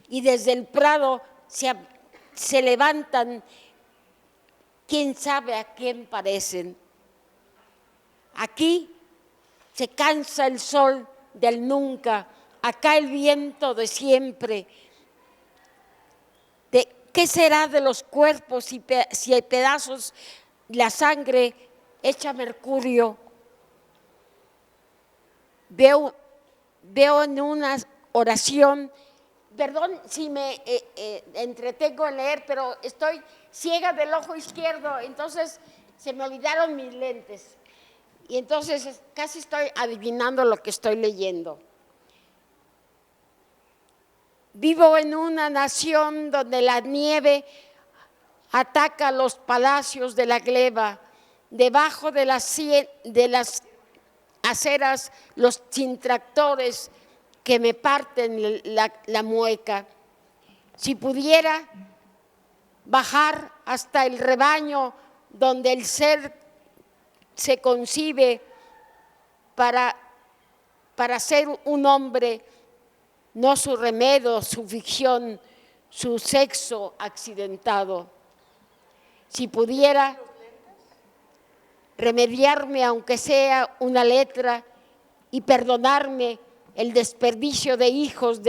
y desde el prado se levantan, quién sabe a quién parecen. Aquí se cansa el sol del nunca, acá el viento de siempre. ¿Qué será de los cuerpos si hay pedazos, la sangre hecha mercurio? Veo en una oración, perdón si me entretengo en leer, pero estoy ciega del ojo izquierdo, entonces se me olvidaron mis lentes. Y entonces casi estoy adivinando lo que estoy leyendo. Vivo en una nación donde la nieve ataca los palacios de la gleba, debajo de las aceras los tractores que me parten la mueca. Si pudiera bajar hasta el rebaño donde el ser se concibe para ser un hombre, no su remedio, su ficción, su sexo accidentado. Si pudiera remediarme, aunque sea una letra, y perdonarme el desperdicio de hijos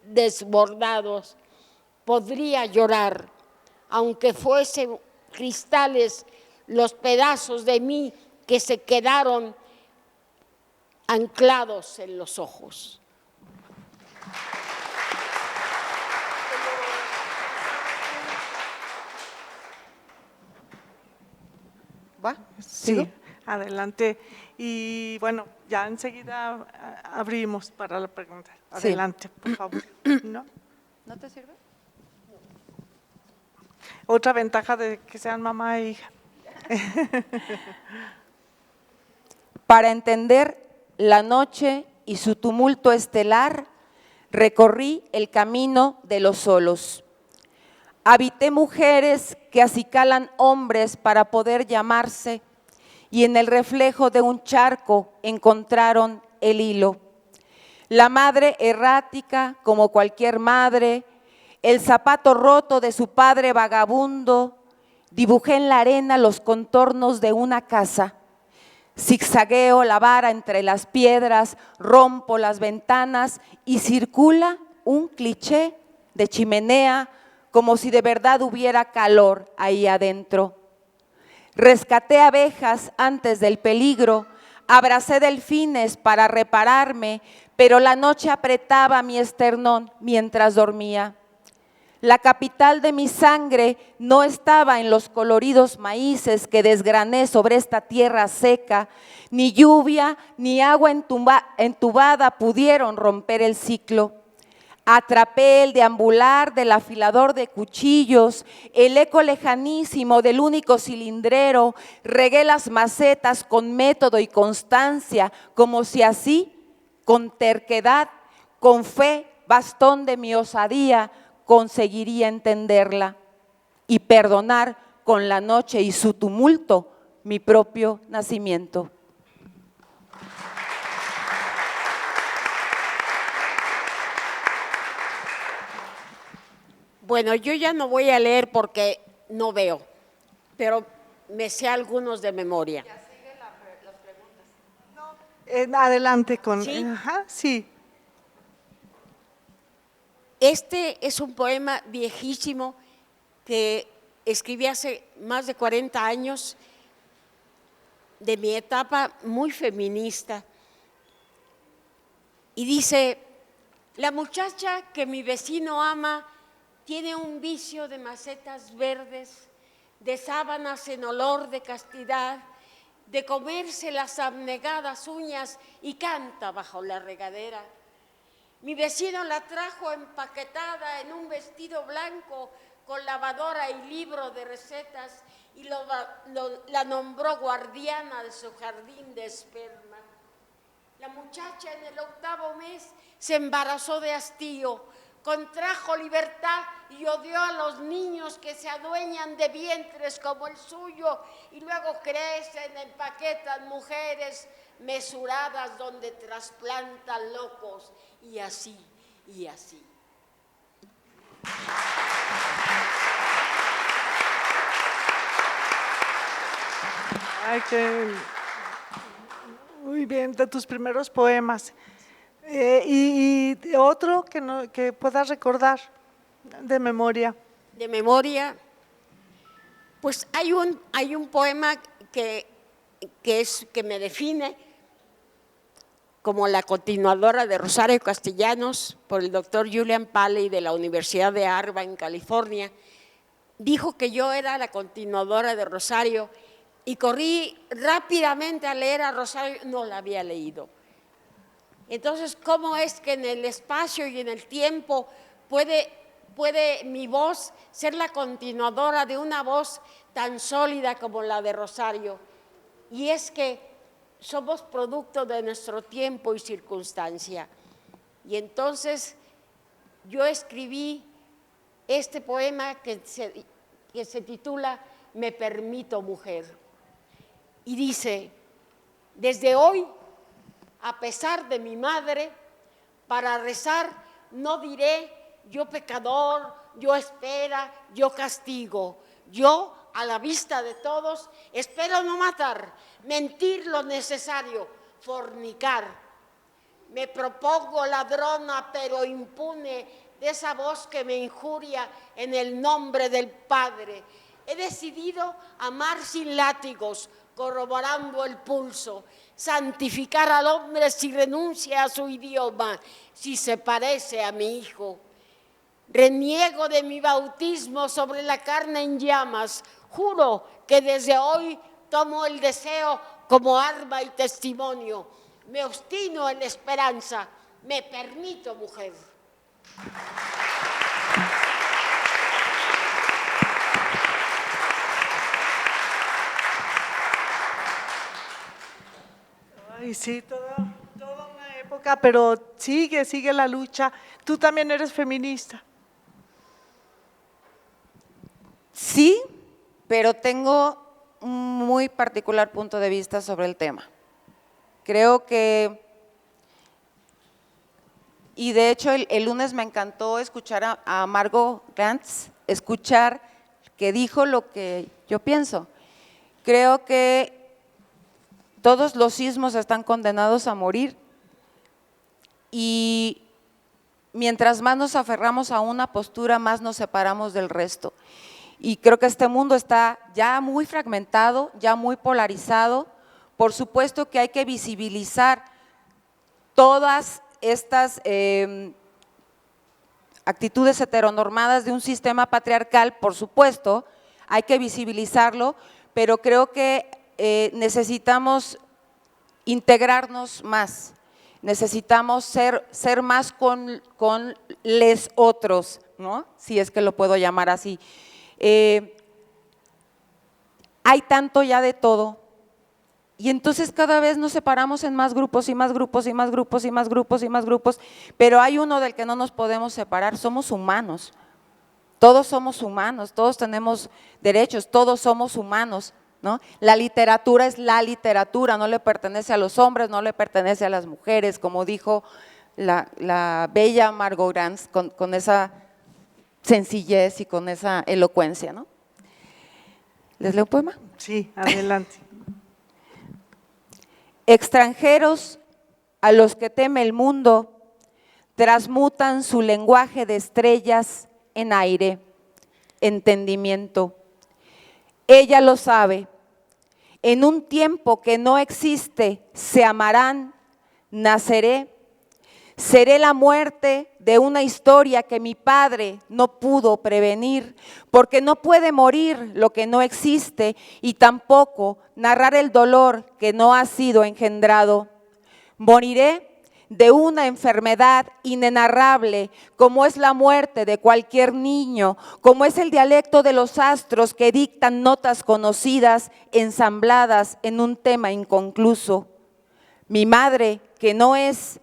desbordados, podría llorar, aunque fuesen cristales los pedazos de mí que se quedaron anclados en los ojos. ¿Va? Sí, adelante. Y bueno, ya enseguida abrimos para la pregunta. Adelante, por favor. ¿No? ¿No te sirve? Otra ventaja de que sean mamá e hija. Para entender la noche y su tumulto estelar, recorrí el camino de los solos. Habité mujeres que acicalan hombres para poder llamarse, y en el reflejo de un charco encontraron el hilo. la madre errática como cualquier madre, el zapato roto de su padre vagabundo. Dibujé en la arena los contornos de una casa. Zigzagueo la vara entre las piedras, rompo las ventanas y circula un cliché de chimenea como si de verdad hubiera calor ahí adentro. Rescaté abejas antes del peligro, abracé delfines para repararme, pero la noche apretaba mi esternón mientras dormía. La capital de mi sangre no estaba en los coloridos maíces que desgrané sobre esta tierra seca, ni lluvia ni agua entubada pudieron romper el ciclo. Atrapé el deambular del afilador de cuchillos, el eco lejanísimo del único cilindrero, regué las macetas con método y constancia, como si así, con terquedad, con fe, bastón de mi osadía, conseguiría entenderla y perdonar con la noche y su tumulto mi propio nacimiento. Bueno, yo ya no voy a leer porque no veo, pero me sé algunos de memoria. Adelante con… ¿Sí? Ajá, sí. Este es un poema viejísimo que escribí hace más de 40 años, de mi etapa muy feminista. Y dice: la muchacha que mi vecino ama tiene un vicio de macetas verdes, de sábanas en olor de castidad, de comerse las abnegadas uñas y canta bajo la regadera. Mi vecino la trajo empaquetada en un vestido blanco con lavadora y libro de recetas y la nombró guardiana de su jardín de esperma. La muchacha en el 8º mes se embarazó de hastío, contrajo libertad y odió a los niños que se adueñan de vientres como el suyo y luego crecen, empaquetan mujeres mesuradas donde trasplantan locos y así, y así. Ay, muy bien, de tus primeros poemas. Y otro que puedas recordar de memoria. De memoria, pues hay un poema que me define como la continuadora de Rosario Castellanos por el doctor Julian Paley de la Universidad de Arba en California. Dijo que yo era la continuadora de Rosario y corrí rápidamente a leer a Rosario, no la había leído. Entonces, ¿cómo es que en el espacio y en el tiempo puede mi voz ser la continuadora de una voz tan sólida como la de Rosario? Y es que somos producto de nuestro tiempo y circunstancia. Y entonces yo escribí este poema que se titula Me permito mujer. Y dice: desde hoy, a pesar de mi madre, para rezar no diré yo pecador, yo espera, yo castigo. Yo, a la vista de todos, espero no matar, mentir lo necesario, fornicar. Me propongo ladrona pero impune de esa voz que me injuria en el nombre del Padre. He decidido amar sin látigos, corroborando el pulso, santificar al hombre si renuncia a su idioma, si se parece a mi hijo. Reniego de mi bautismo sobre la carne en llamas. Juro que desde hoy tomo el deseo como arma y testimonio. Me obstino en la esperanza. Me permito mujer. Ay, sí, toda una época, pero sigue la lucha. Tú también eres feminista. Sí, pero tengo un muy particular punto de vista sobre el tema. Creo que Y de hecho el lunes me encantó escuchar a Margot Glantz, escuchar que dijo lo que yo pienso. Creo que todos los sismos están condenados a morir y mientras más nos aferramos a una postura, más nos separamos del resto. Y creo que este mundo está ya muy fragmentado, ya muy polarizado. Por supuesto que hay que visibilizar todas estas actitudes heteronormadas de un sistema patriarcal, por supuesto, hay que visibilizarlo, pero creo que necesitamos integrarnos más, necesitamos ser más con les otros, ¿no? Si es que lo puedo llamar así. Hay tanto ya de todo y entonces cada vez nos separamos en más grupos y más grupos y más grupos y más grupos y más grupos, pero hay uno del que no nos podemos separar, somos humanos, todos somos humanos, todos tenemos derechos, todos somos humanos, ¿no? La literatura es la literatura, no le pertenece a los hombres, no le pertenece a las mujeres, como dijo la bella Margot Glantz con esa sencillez y con esa elocuencia, ¿no? ¿Les leo un poema? Sí, adelante. Extranjeros a los que teme el mundo, transmutan su lenguaje de estrellas en aire, entendimiento. Ella lo sabe, en un tiempo que no existe, se amarán, naceré. Seré la muerte de una historia que mi padre no pudo prevenir, porque no puede morir lo que no existe y tampoco narrar el dolor que no ha sido engendrado. Moriré de una enfermedad inenarrable, como es la muerte de cualquier niño, como es el dialecto de los astros que dictan notas conocidas, ensambladas en un tema inconcluso. Mi madre, que no es,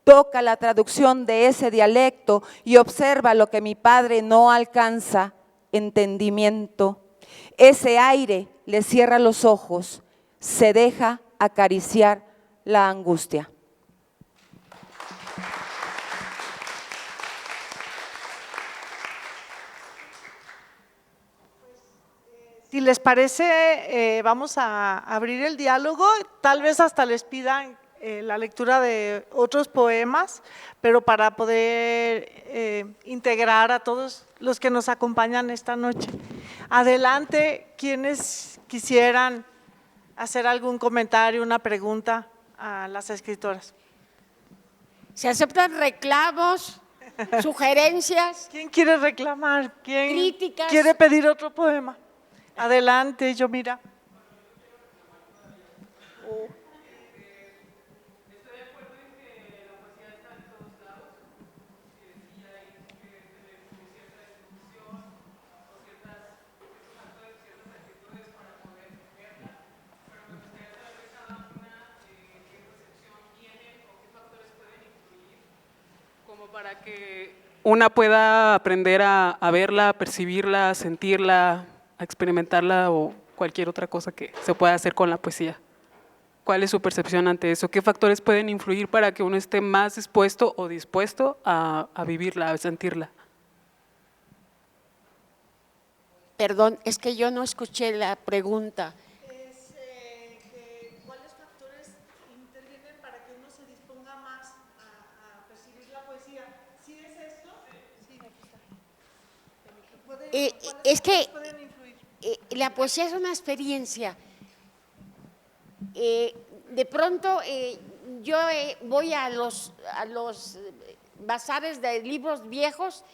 toca la traducción de ese dialecto y observa lo que mi padre no alcanza, entendimiento. Ese aire le cierra los ojos, se deja acariciar la angustia. Si les parece, vamos a abrir el diálogo, tal vez hasta les pidan la lectura de otros poemas, pero para poder integrar a todos los que nos acompañan esta noche. Adelante, quienes quisieran hacer algún comentario, una pregunta a las escritoras. Se aceptan reclamos, sugerencias. ¿Quién quiere reclamar? ¿Quién críticas? quiere pedir otro poema? Adelante, Yomira. Para que una pueda aprender a verla, a percibirla, a sentirla, a experimentarla o cualquier otra cosa que se pueda hacer con la poesía. ¿Cuál es su percepción ante eso? ¿Qué factores pueden influir para que uno esté más dispuesto o dispuesto a vivirla, a sentirla? Perdón, es que yo no escuché la pregunta. ¿Cuáles factores intervienen para que uno se disponga más a percibir la poesía? ¿Sí es esto? Sí, aquí está. Es que ¿Pueden influir? la poesía es una experiencia. De pronto yo voy a los bazares de libros viejos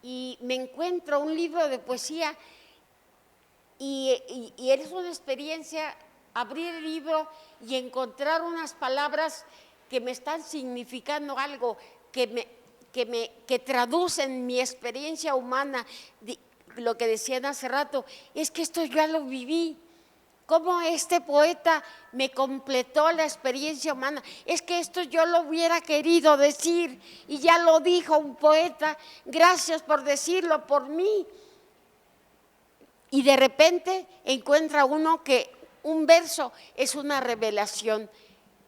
y me encuentro un libro de poesía y es una experiencia abrir el libro y encontrar unas palabras que me están significando algo, que traducen mi experiencia humana. Lo que decían hace rato, es que esto ya lo viví. Cómo este poeta me completó la experiencia humana. Es que esto yo lo hubiera querido decir y ya lo dijo un poeta. Gracias por decirlo por mí. Y de repente encuentra uno que un verso es una revelación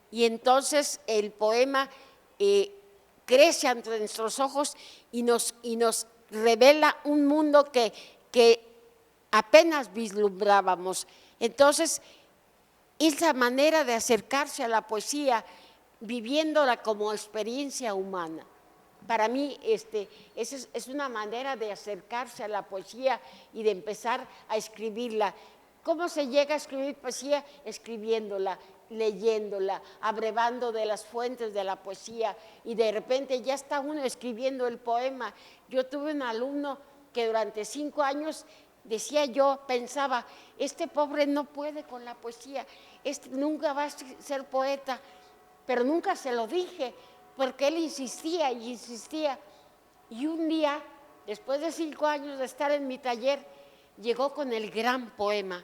y entonces el poema crece ante nuestros ojos y nos revela un mundo que apenas vislumbrábamos. Entonces, esa manera de acercarse a la poesía, viviéndola como experiencia humana. Para mí, es una manera de acercarse a la poesía y de empezar a escribirla. ¿Cómo se llega a escribir poesía? Escribiéndola, leyéndola, abrevando de las fuentes de la poesía, y de repente ya está uno escribiendo el poema. Yo tuve un alumno que durante 5 años decía yo, pensaba, este pobre no puede con la poesía, este nunca va a ser poeta, pero nunca se lo dije, porque él insistía y insistía. Y un día, después de 5 años de estar en mi taller, llegó con el gran poema.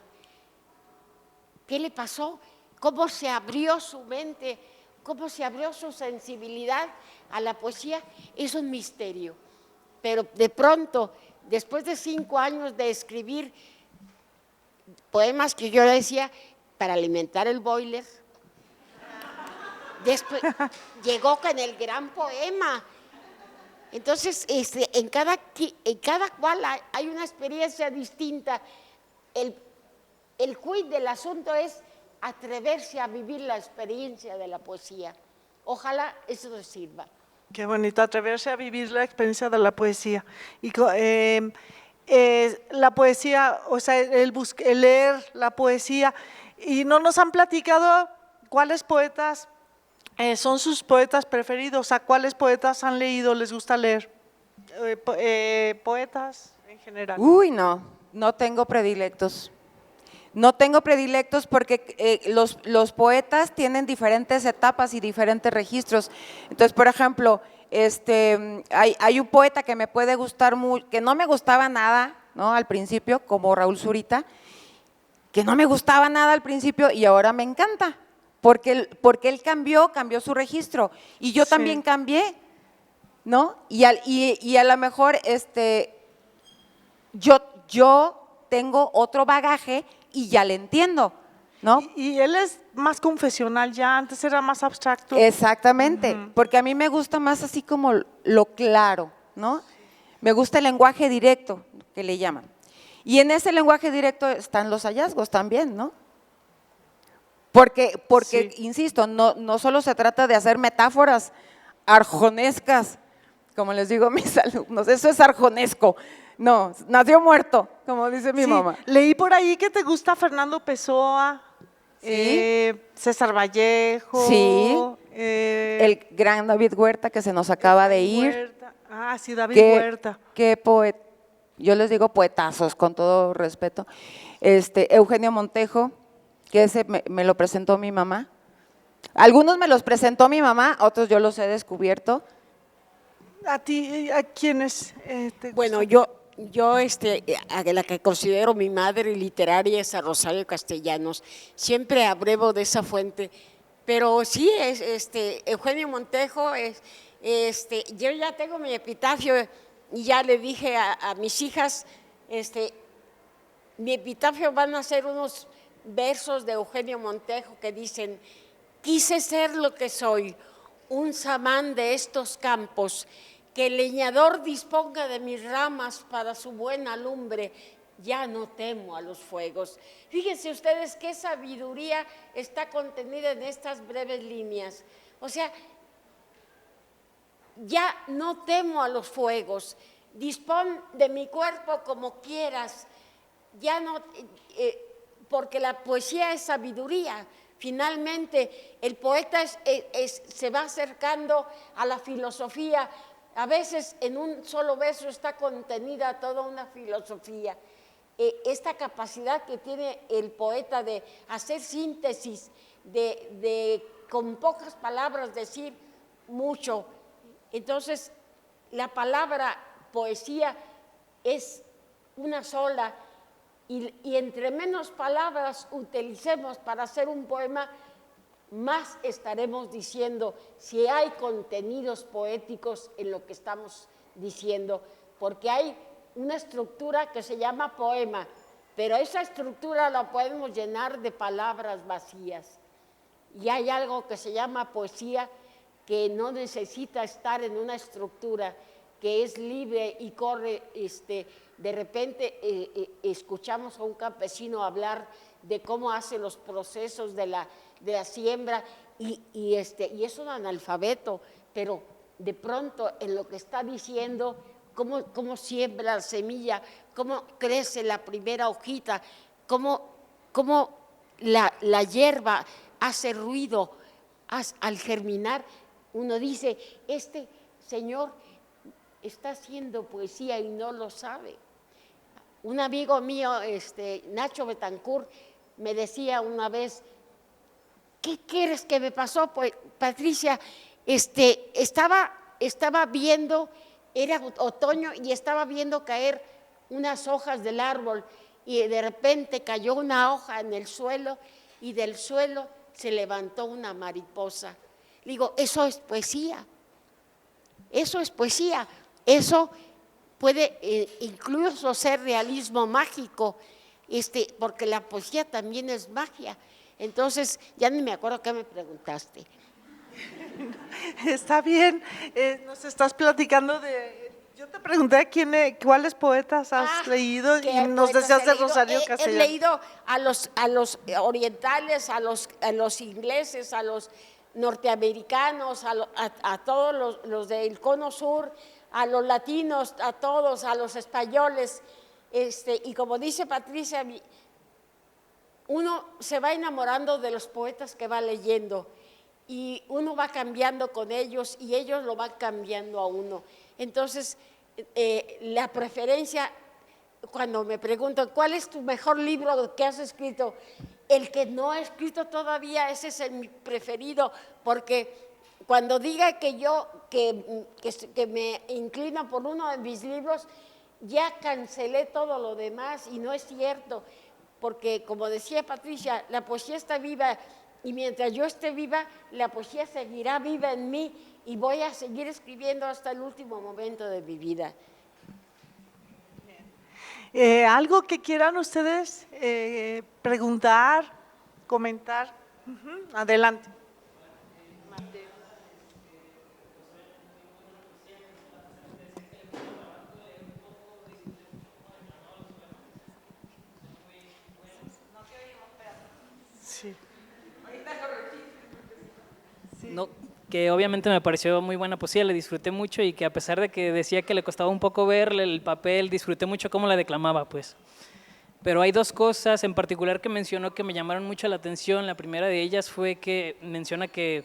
¿Qué le pasó? ¿Cómo se abrió su mente? ¿Cómo se abrió su sensibilidad a la poesía? Es un misterio. Pero de pronto, después de 5 años de escribir poemas que yo decía para alimentar el boiler, después llegó con el gran poema. Entonces, en cada cual hay una experiencia distinta. El quid del asunto es atreverse a vivir la experiencia de la poesía. Ojalá eso nos sirva. Qué bonito, atreverse a vivir la experiencia de la poesía. Y la poesía, o sea, el leer la poesía. Y no nos han platicado cuáles poetas son sus poetas preferidos, a cuáles poetas han leído, les gusta leer. Poetas en general. Uy, no tengo predilectos. No tengo predilectos porque los poetas tienen diferentes etapas y diferentes registros. Entonces, por ejemplo, hay un poeta que me puede gustar mucho, que no me gustaba nada, ¿no? Al principio, como Raúl Zurita, que no me gustaba nada al principio y ahora me encanta, porque él cambió su registro y yo también cambié, ¿no? Y a lo mejor yo tengo otro bagaje y ya le entiendo, ¿no? Y él es más confesional ya, antes era más abstracto. Exactamente, porque a mí me gusta más así como lo claro, ¿no? Me gusta el lenguaje directo, que le llaman. Y en ese lenguaje directo están los hallazgos también, ¿no? Porque insisto, no solo se trata de hacer metáforas arjonescas, como les digo a mis alumnos, eso es arjonesco. No, nació muerto, como dice mi mamá. Leí por ahí que te gusta Fernando Pessoa, Sí. César Vallejo. Sí. El gran David Huerta que se nos acaba de ir. Huerta. Ah, sí, David Huerta. Qué poeta, yo les digo poetazos con todo respeto. Eugenio Montejo, que ese me lo presentó mi mamá. Algunos me los presentó mi mamá, otros yo los he descubierto. ¿A ti, a quiénes te Bueno, gustan? a la que considero mi madre literaria es a Rosario Castellanos. Siempre abrevo de esa fuente, pero sí, Eugenio Montejo, yo ya tengo mi epitafio y ya le dije a mis hijas, mi epitafio van a ser unos versos de Eugenio Montejo que dicen: quise ser lo que soy, un samán de estos campos, que el leñador disponga de mis ramas para su buena lumbre, ya no temo a los fuegos. Fíjense ustedes qué sabiduría está contenida en estas breves líneas. O sea, ya no temo a los fuegos, dispón de mi cuerpo como quieras, ya no, porque la poesía es sabiduría. Finalmente, el poeta se va acercando a la filosofía. A veces en un solo verso está contenida toda una filosofía. Esta capacidad que tiene el poeta de hacer síntesis, con pocas palabras decir mucho. Entonces, la palabra poesía es una sola y entre menos palabras utilicemos para hacer un poema, más estaremos diciendo si hay contenidos poéticos en lo que estamos diciendo, porque hay una estructura que se llama poema, pero esa estructura la podemos llenar de palabras vacías. Y hay algo que se llama poesía, que no necesita estar en una estructura, que es libre y corre. De repente escuchamos a un campesino hablar de cómo hace los procesos de la siembra y es un analfabeto, pero de pronto en lo que está diciendo, cómo siembra la semilla, cómo crece la primera hojita, cómo la hierba hace ruido al germinar. Uno dice, este señor está haciendo poesía y no lo sabe. Un amigo mío, Nacho Betancourt, me decía una vez, ¿qué quieres que me pasó? Pues, Patricia, estaba viendo, era otoño y estaba viendo caer unas hojas del árbol y de repente cayó una hoja en el suelo y del suelo se levantó una mariposa. Digo, eso es poesía, eso es poesía, eso puede incluso ser realismo mágico, porque la poesía también es magia. Entonces, ya ni me acuerdo qué me preguntaste. Está bien, nos estás platicando yo te pregunté cuáles poetas has leído y nos decías de Rosario Castellanos. He leído a los orientales, a los ingleses, a los norteamericanos, a todos los del Cono Sur, a los latinos, a todos, a los españoles. Y como dice Patricia, uno se va enamorando de los poetas que va leyendo y uno va cambiando con ellos y ellos lo van cambiando a uno. Entonces, la preferencia, cuando me preguntan, ¿cuál es tu mejor libro que has escrito? El que no he escrito todavía, ese es mi preferido, porque cuando diga que me inclino por uno de mis libros, ya cancelé todo lo demás y no es cierto, porque como decía Patricia, la poesía está viva y mientras yo esté viva, la poesía seguirá viva en mí y voy a seguir escribiendo hasta el último momento de mi vida. ¿Algo que quieran ustedes preguntar, comentar? Adelante. Sí. No, que obviamente me pareció muy buena poesía, le disfruté mucho y que a pesar de que decía que le costaba un poco verle el papel, disfruté mucho cómo la declamaba, pues. Pero hay dos cosas en particular que mencionó que me llamaron mucho la atención. La primera de ellas fue que menciona que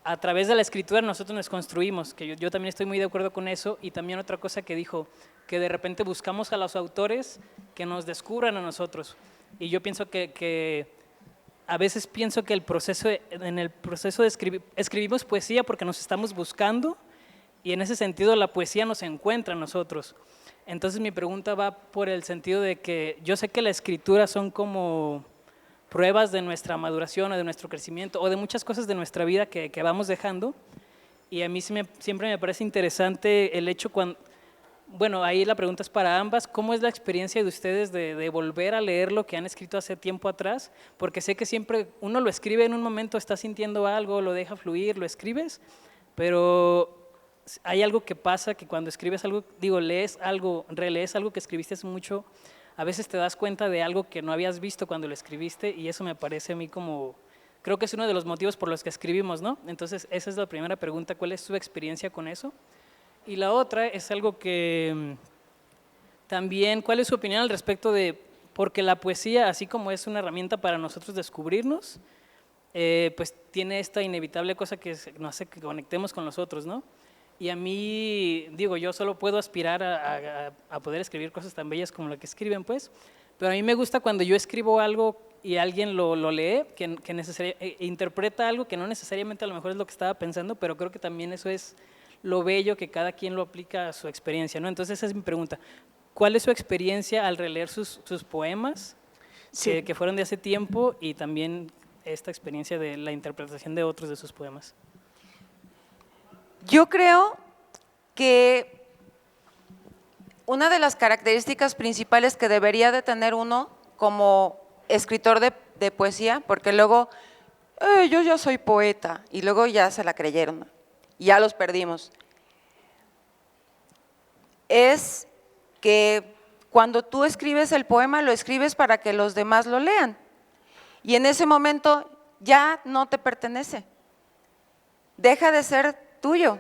a través de la escritura nosotros nos construimos, que yo también estoy muy de acuerdo con eso, y también otra cosa que dijo, que de repente buscamos a los autores que nos descubran a nosotros. Y yo pienso que a veces pienso que en el proceso de escribimos poesía porque nos estamos buscando y en ese sentido la poesía nos encuentra a nosotros. Entonces mi pregunta va por el sentido de que yo sé que la escritura son como pruebas de nuestra maduración o de nuestro crecimiento o de muchas cosas de nuestra vida que vamos dejando, y a mí siempre me parece interesante el hecho cuando… Bueno, ahí la pregunta es para ambas. ¿Cómo es la experiencia de ustedes de volver a leer lo que han escrito hace tiempo atrás? Porque sé que siempre uno lo escribe en un momento, está sintiendo algo, lo deja fluir, lo escribes, pero hay algo que pasa que cuando escribes algo, lees algo, relees algo que escribiste hace mucho, a veces te das cuenta de algo que no habías visto cuando lo escribiste y eso me parece a mí como… Creo que es uno de los motivos por los que escribimos, ¿no? Entonces, esa es la primera pregunta. ¿Cuál es su experiencia con eso? Y la otra es algo que también, ¿cuál es su opinión al respecto de, porque la poesía, así como es una herramienta para nosotros descubrirnos, pues tiene esta inevitable cosa que nos hace que conectemos con los otros, ¿no? Y a mí, yo solo puedo aspirar a poder escribir cosas tan bellas como la que escriben, pues, pero a mí me gusta cuando yo escribo algo y alguien lo lee, que interpreta algo que no necesariamente a lo mejor es lo que estaba pensando, pero creo que también eso es lo bello, que cada quien lo aplica a su experiencia, ¿no? Entonces esa es mi pregunta. ¿Cuál es su experiencia al releer sus poemas que fueron de hace tiempo y también esta experiencia de la interpretación de otros de sus poemas? Yo creo que una de las características principales que debería de tener uno como escritor de poesía, porque luego yo ya soy poeta y luego ya se la creyeron, y ya los perdimos. Es que cuando tú escribes el poema, lo escribes para que los demás lo lean. Y en ese momento ya no te pertenece. Deja de ser tuyo.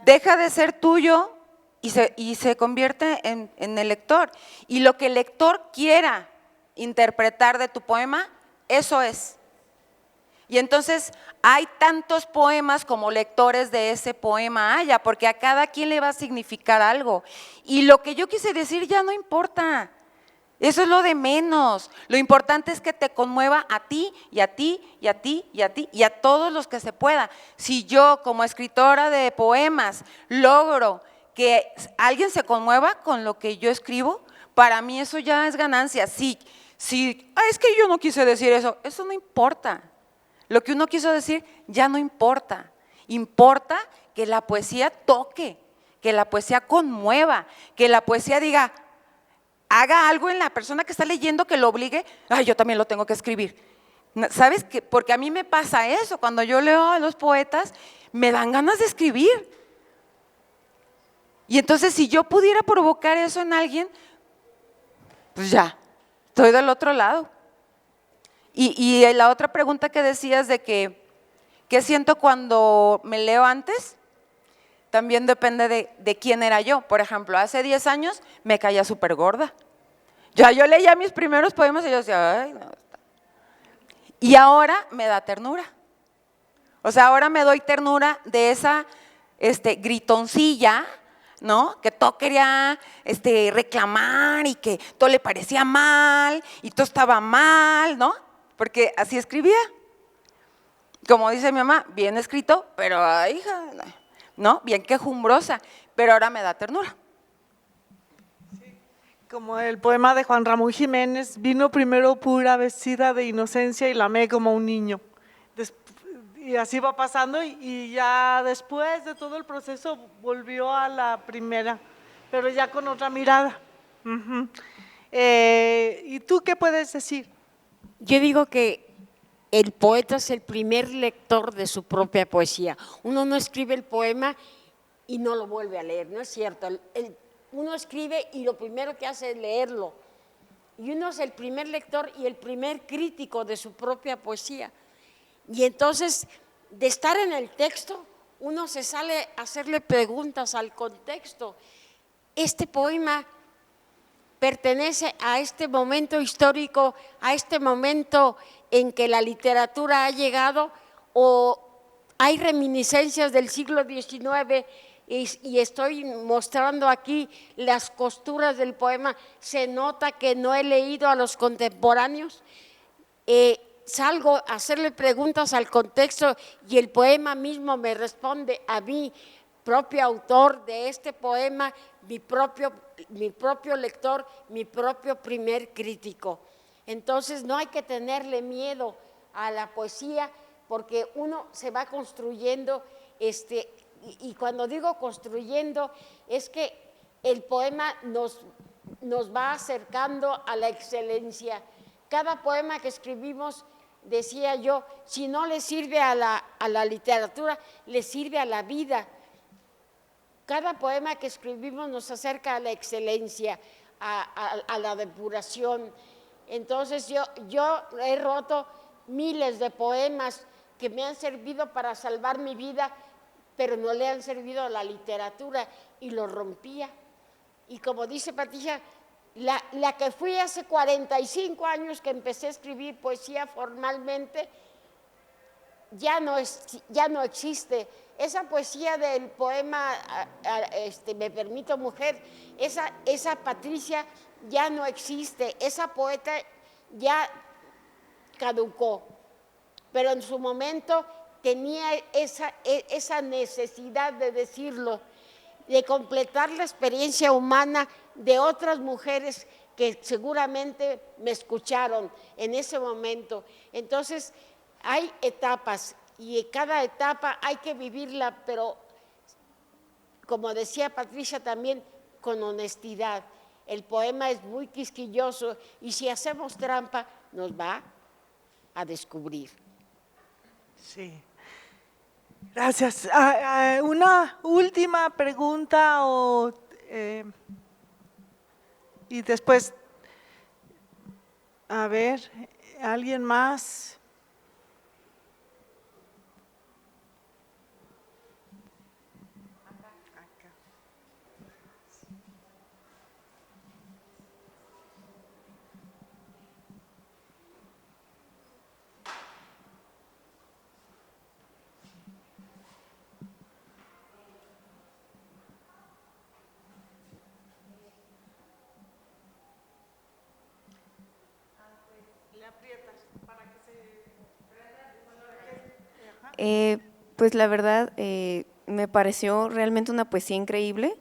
Deja de ser tuyo y se convierte en el lector. Y lo que el lector quiera interpretar de tu poema, eso es. Y entonces hay tantos poemas como lectores de ese poema haya, porque a cada quien le va a significar algo. Y lo que yo quise decir ya no importa. Eso es lo de menos. Lo importante es que te conmueva a ti y a ti y a ti y a ti y a todos los que se pueda. Si yo como escritora de poemas logro que alguien se conmueva con lo que yo escribo, para mí eso ya es ganancia. Es que yo no quise decir eso, eso no importa. Lo que uno quiso decir ya no importa. Importa que la poesía toque, que la poesía conmueva, que la poesía diga, haga algo en la persona que está leyendo que lo obligue, ay, yo también lo tengo que escribir. ¿Sabes qué? Porque a mí me pasa eso, cuando yo leo a los poetas, me dan ganas de escribir. Y entonces si yo pudiera provocar eso en alguien, pues ya, estoy del otro lado. Y la otra pregunta que decías de que, ¿qué siento cuando me leo antes? También depende de quién era yo. Por ejemplo, hace 10 años me caía súper gorda. Ya yo leía mis primeros poemas y yo decía, ay, no. Y ahora me da ternura. O sea, ahora me doy ternura de esa gritoncilla, ¿no? Que todo quería reclamar y que todo le parecía mal y todo estaba mal, ¿no? Porque así escribía. Como dice mi mamá, bien escrito, pero ay, hija, ¿no? Bien quejumbrosa, pero ahora me da ternura. Como el poema de Juan Ramón Jiménez, vino primero pura, vestida de inocencia y la amé como un niño. Y así va pasando y ya después de todo el proceso volvió a la primera, pero ya con otra mirada. Uh-huh. ¿Y tú qué puedes decir? Yo digo que el poeta es el primer lector de su propia poesía. Uno no escribe el poema y no lo vuelve a leer, ¿no es cierto? Uno escribe y lo primero que hace es leerlo. Y uno es el primer lector y el primer crítico de su propia poesía. Y entonces, de estar en el texto, uno se sale a hacerle preguntas al contexto. Este poema pertenece a este momento histórico, a este momento en que la literatura ha llegado, o hay reminiscencias del siglo XIX y estoy mostrando aquí las costuras del poema. Se nota que no he leído a los contemporáneos. Salgo a hacerle preguntas al contexto y el poema mismo me responde a mí, propio autor de este poema, mi propio lector, mi propio primer crítico. Entonces no hay que tenerle miedo a la poesía porque uno se va construyendo, y cuando digo construyendo es que el poema nos va acercando a la excelencia. Cada poema que escribimos, decía yo, si no le sirve a la literatura, le sirve a la vida. Cada poema que escribimos nos acerca a la excelencia, a la depuración. Entonces yo he roto miles de poemas que me han servido para salvar mi vida, pero no le han servido a la literatura y lo rompía. Y como dice Patricia, la que fui hace 45 años que empecé a escribir poesía formalmente, ya no existe. Esa poesía del poema Me permito mujer, esa Patricia ya no existe, esa poeta ya caducó, pero en su momento tenía esa necesidad de decirlo, de completar la experiencia humana de otras mujeres que seguramente me escucharon en ese momento. Entonces, hay etapas y cada etapa hay que vivirla, pero como decía Patricia también, con honestidad. El poema es muy quisquilloso y si hacemos trampa nos va a descubrir. Sí. Gracias. Una última pregunta y después, a ver, ¿alguien más? Pues la verdad, me pareció realmente una poesía increíble.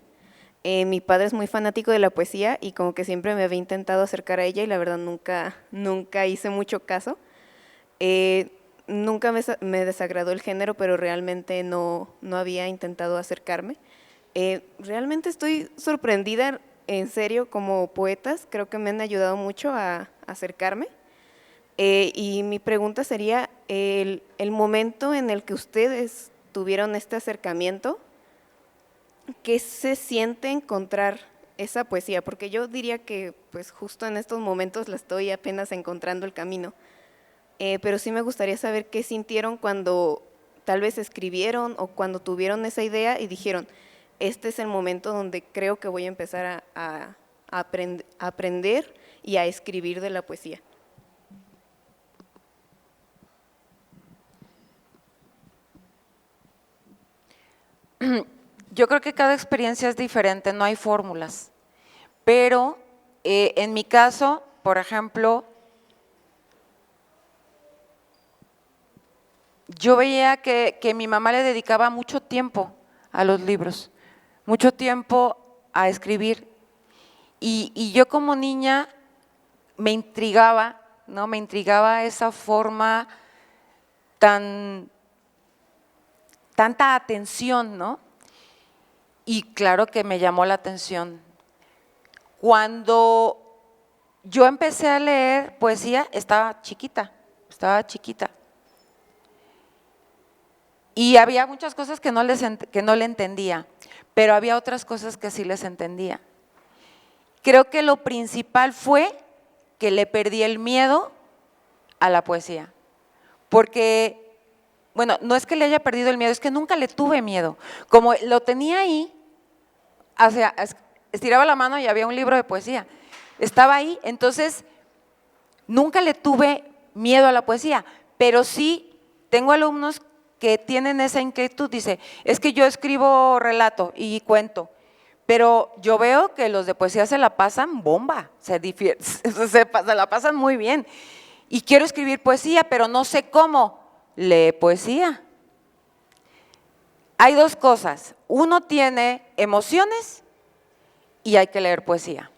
Mi padre es muy fanático de la poesía y como que siempre me había intentado acercar a ella y la verdad nunca hice mucho caso. Nunca me desagradó el género, pero realmente no había intentado acercarme. Realmente estoy sorprendida, en serio, como poetas, creo que me han ayudado mucho a acercarme. Y mi pregunta sería, el momento en el que ustedes tuvieron este acercamiento, ¿qué se siente encontrar esa poesía? Porque yo diría que pues justo en estos momentos la estoy apenas encontrando el camino. Pero sí me gustaría saber qué sintieron cuando tal vez escribieron o cuando tuvieron esa idea y dijeron, este es el momento donde creo que voy a empezar a aprender y a escribir de la poesía. Yo creo que cada experiencia es diferente, no hay fórmulas. Pero en mi caso, por ejemplo, yo veía que mi mamá le dedicaba mucho tiempo a los libros, mucho tiempo a escribir. Y yo como niña me intrigaba, ¿no? Me intrigaba esa forma tanta atención, ¿no? Y claro que me llamó la atención. Cuando yo empecé a leer poesía, estaba chiquita. Y había muchas cosas que no le entendía, pero había otras cosas que sí les entendía. Creo que lo principal fue que le perdí el miedo a la poesía, porque, bueno, no es que le haya perdido el miedo, es que nunca le tuve miedo. Como lo tenía ahí, o sea, estiraba la mano y había un libro de poesía, estaba ahí, entonces nunca le tuve miedo a la poesía, pero sí tengo alumnos que tienen esa inquietud, dice, es que yo escribo relato y cuento, pero yo veo que los de poesía se la pasan bomba, se la pasan muy bien. Y quiero escribir poesía, pero no sé cómo. Lee poesía. Hay dos cosas. Uno tiene emociones y hay que leer poesía.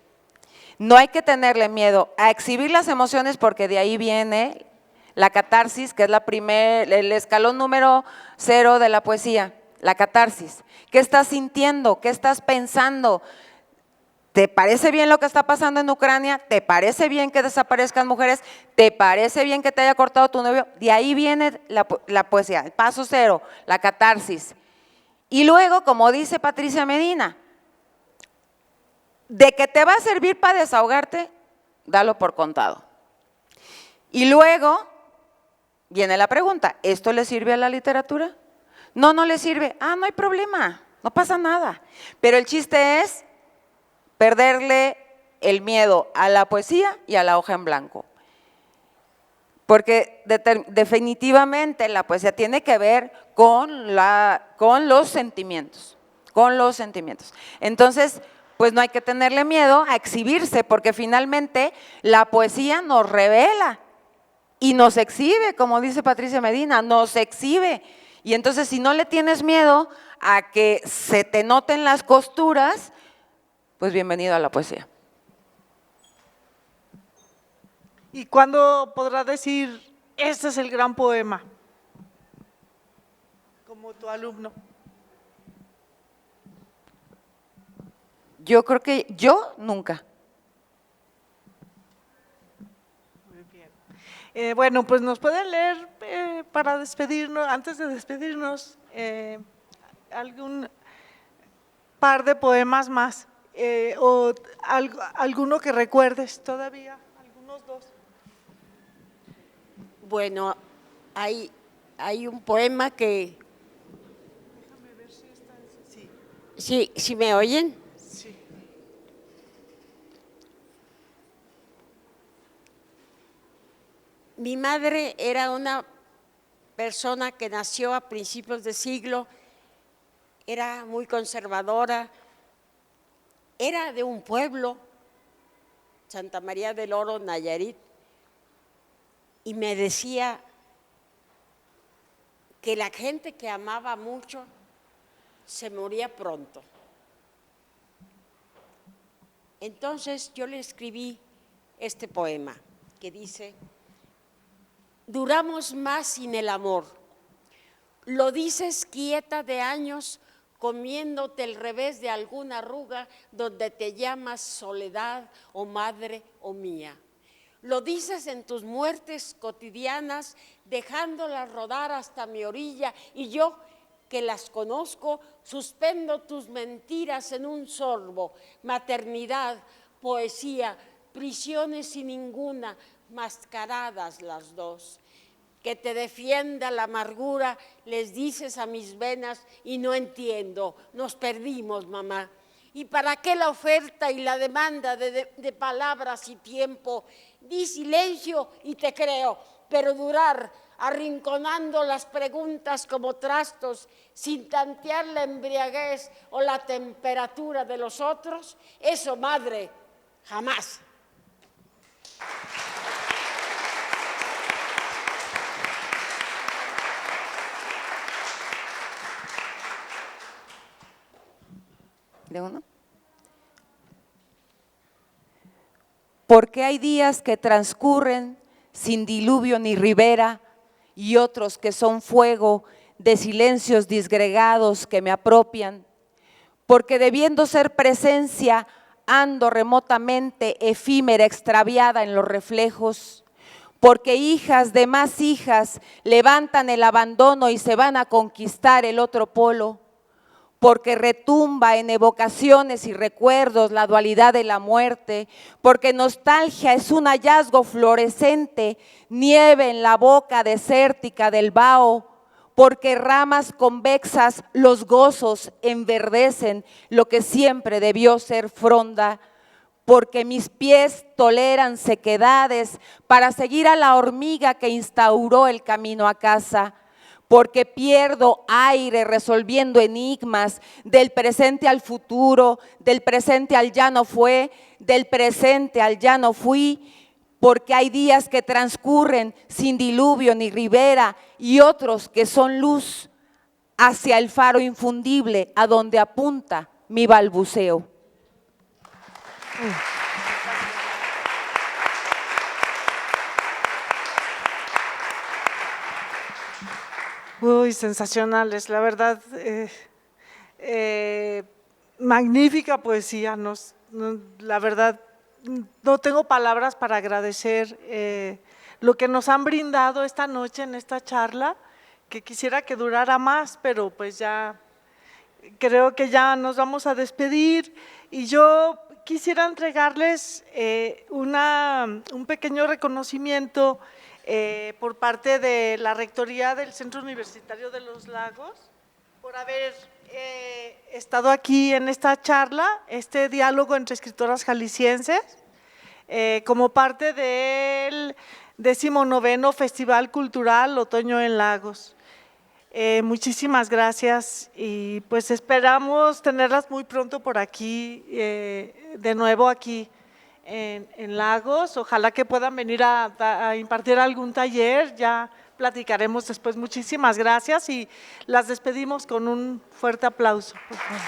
No hay que tenerle miedo a exhibir las emociones porque de ahí viene la catarsis, que es el escalón número 0 de la poesía, la catarsis. ¿Qué estás sintiendo? ¿Qué estás pensando? ¿Te parece bien lo que está pasando en Ucrania? ¿Te parece bien que desaparezcan mujeres? ¿Te parece bien que te haya cortado tu novio? De ahí viene la poesía, el paso 0, la catarsis. Y luego, como dice Patricia Medina, de que te va a servir para desahogarte, dalo por contado. Y luego viene la pregunta, ¿esto le sirve a la literatura? No, no le sirve. No hay problema, no pasa nada. Pero el chiste es perderle el miedo a la poesía y a la hoja en blanco. Porque definitivamente la poesía tiene que ver con los sentimientos, Entonces, pues no hay que tenerle miedo a exhibirse, porque finalmente la poesía nos revela y nos exhibe, como dice Patricia Medina, nos exhibe. Y entonces, si no le tienes miedo a que se te noten las costuras, pues bienvenido a la poesía. ¿Y cuándo podrá decir, este es el gran poema? Como tu alumno. Yo creo que yo nunca. Muy bien. Bueno, pues nos pueden leer para despedirnos, antes de despedirnos, algún par de poemas más, o alguno que recuerdes todavía, algunos dos. Bueno, hay un poema que… Déjame ver si está… Sí, ¿sí me oyen? Sí. Mi madre era una persona que nació a principios de siglo, era muy conservadora, era de un pueblo, Santa María del Oro, Nayarit, y me decía que la gente que amaba mucho se moría pronto. Entonces yo le escribí este poema que dice: duramos más sin el amor, lo dices quieta de años, comiéndote el revés de alguna arruga donde te llamas soledad o madre o mía. Lo dices en tus muertes cotidianas, dejándolas rodar hasta mi orilla, y yo, que las conozco, suspendo tus mentiras en un sorbo. Maternidad, poesía, prisiones sin ninguna, mascaradas las dos. Que te defienda la amargura, les dices a mis venas, y no entiendo, nos perdimos, mamá. ¿Y para qué la oferta y la demanda de palabras y tiempo? Di silencio y te creo, pero durar arrinconando las preguntas como trastos, sin tantear la embriaguez o la temperatura de los otros, eso, madre, jamás. ¿De uno? Porque hay días que transcurren sin diluvio ni ribera, y otros que son fuego de silencios disgregados que me apropian. Porque debiendo ser presencia, ando remotamente efímera, extraviada en los reflejos. Porque hijas de más hijas levantan el abandono y se van a conquistar el otro polo. Porque retumba en evocaciones y recuerdos la dualidad de la muerte, porque nostalgia es un hallazgo fluorescente, nieve en la boca desértica del vaho, porque ramas convexas los gozos enverdecen lo que siempre debió ser fronda, porque mis pies toleran sequedades para seguir a la hormiga que instauró el camino a casa, porque pierdo aire resolviendo enigmas del presente al futuro, del presente al ya no fue, del presente al ya no fui, porque hay días que transcurren sin diluvio ni ribera y otros que son luz hacia el faro infundible a donde apunta mi balbuceo. Uy, sensacionales, la verdad, magnífica poesía, la verdad, no tengo palabras para agradecer lo que nos han brindado esta noche en esta charla, que quisiera que durara más, pero pues ya creo que ya nos vamos a despedir, y yo quisiera entregarles un pequeño reconocimiento por parte de la Rectoría del Centro Universitario de los Lagos, por haber estado aquí en esta charla, este diálogo entre escritoras jaliscienses, como parte del 19º Festival Cultural Otoño en Lagos. Muchísimas gracias, y pues esperamos tenerlas muy pronto por aquí, de nuevo aquí en Lagos. Ojalá que puedan venir a impartir algún taller, ya platicaremos después. Muchísimas gracias y las despedimos con un fuerte aplauso, por favor.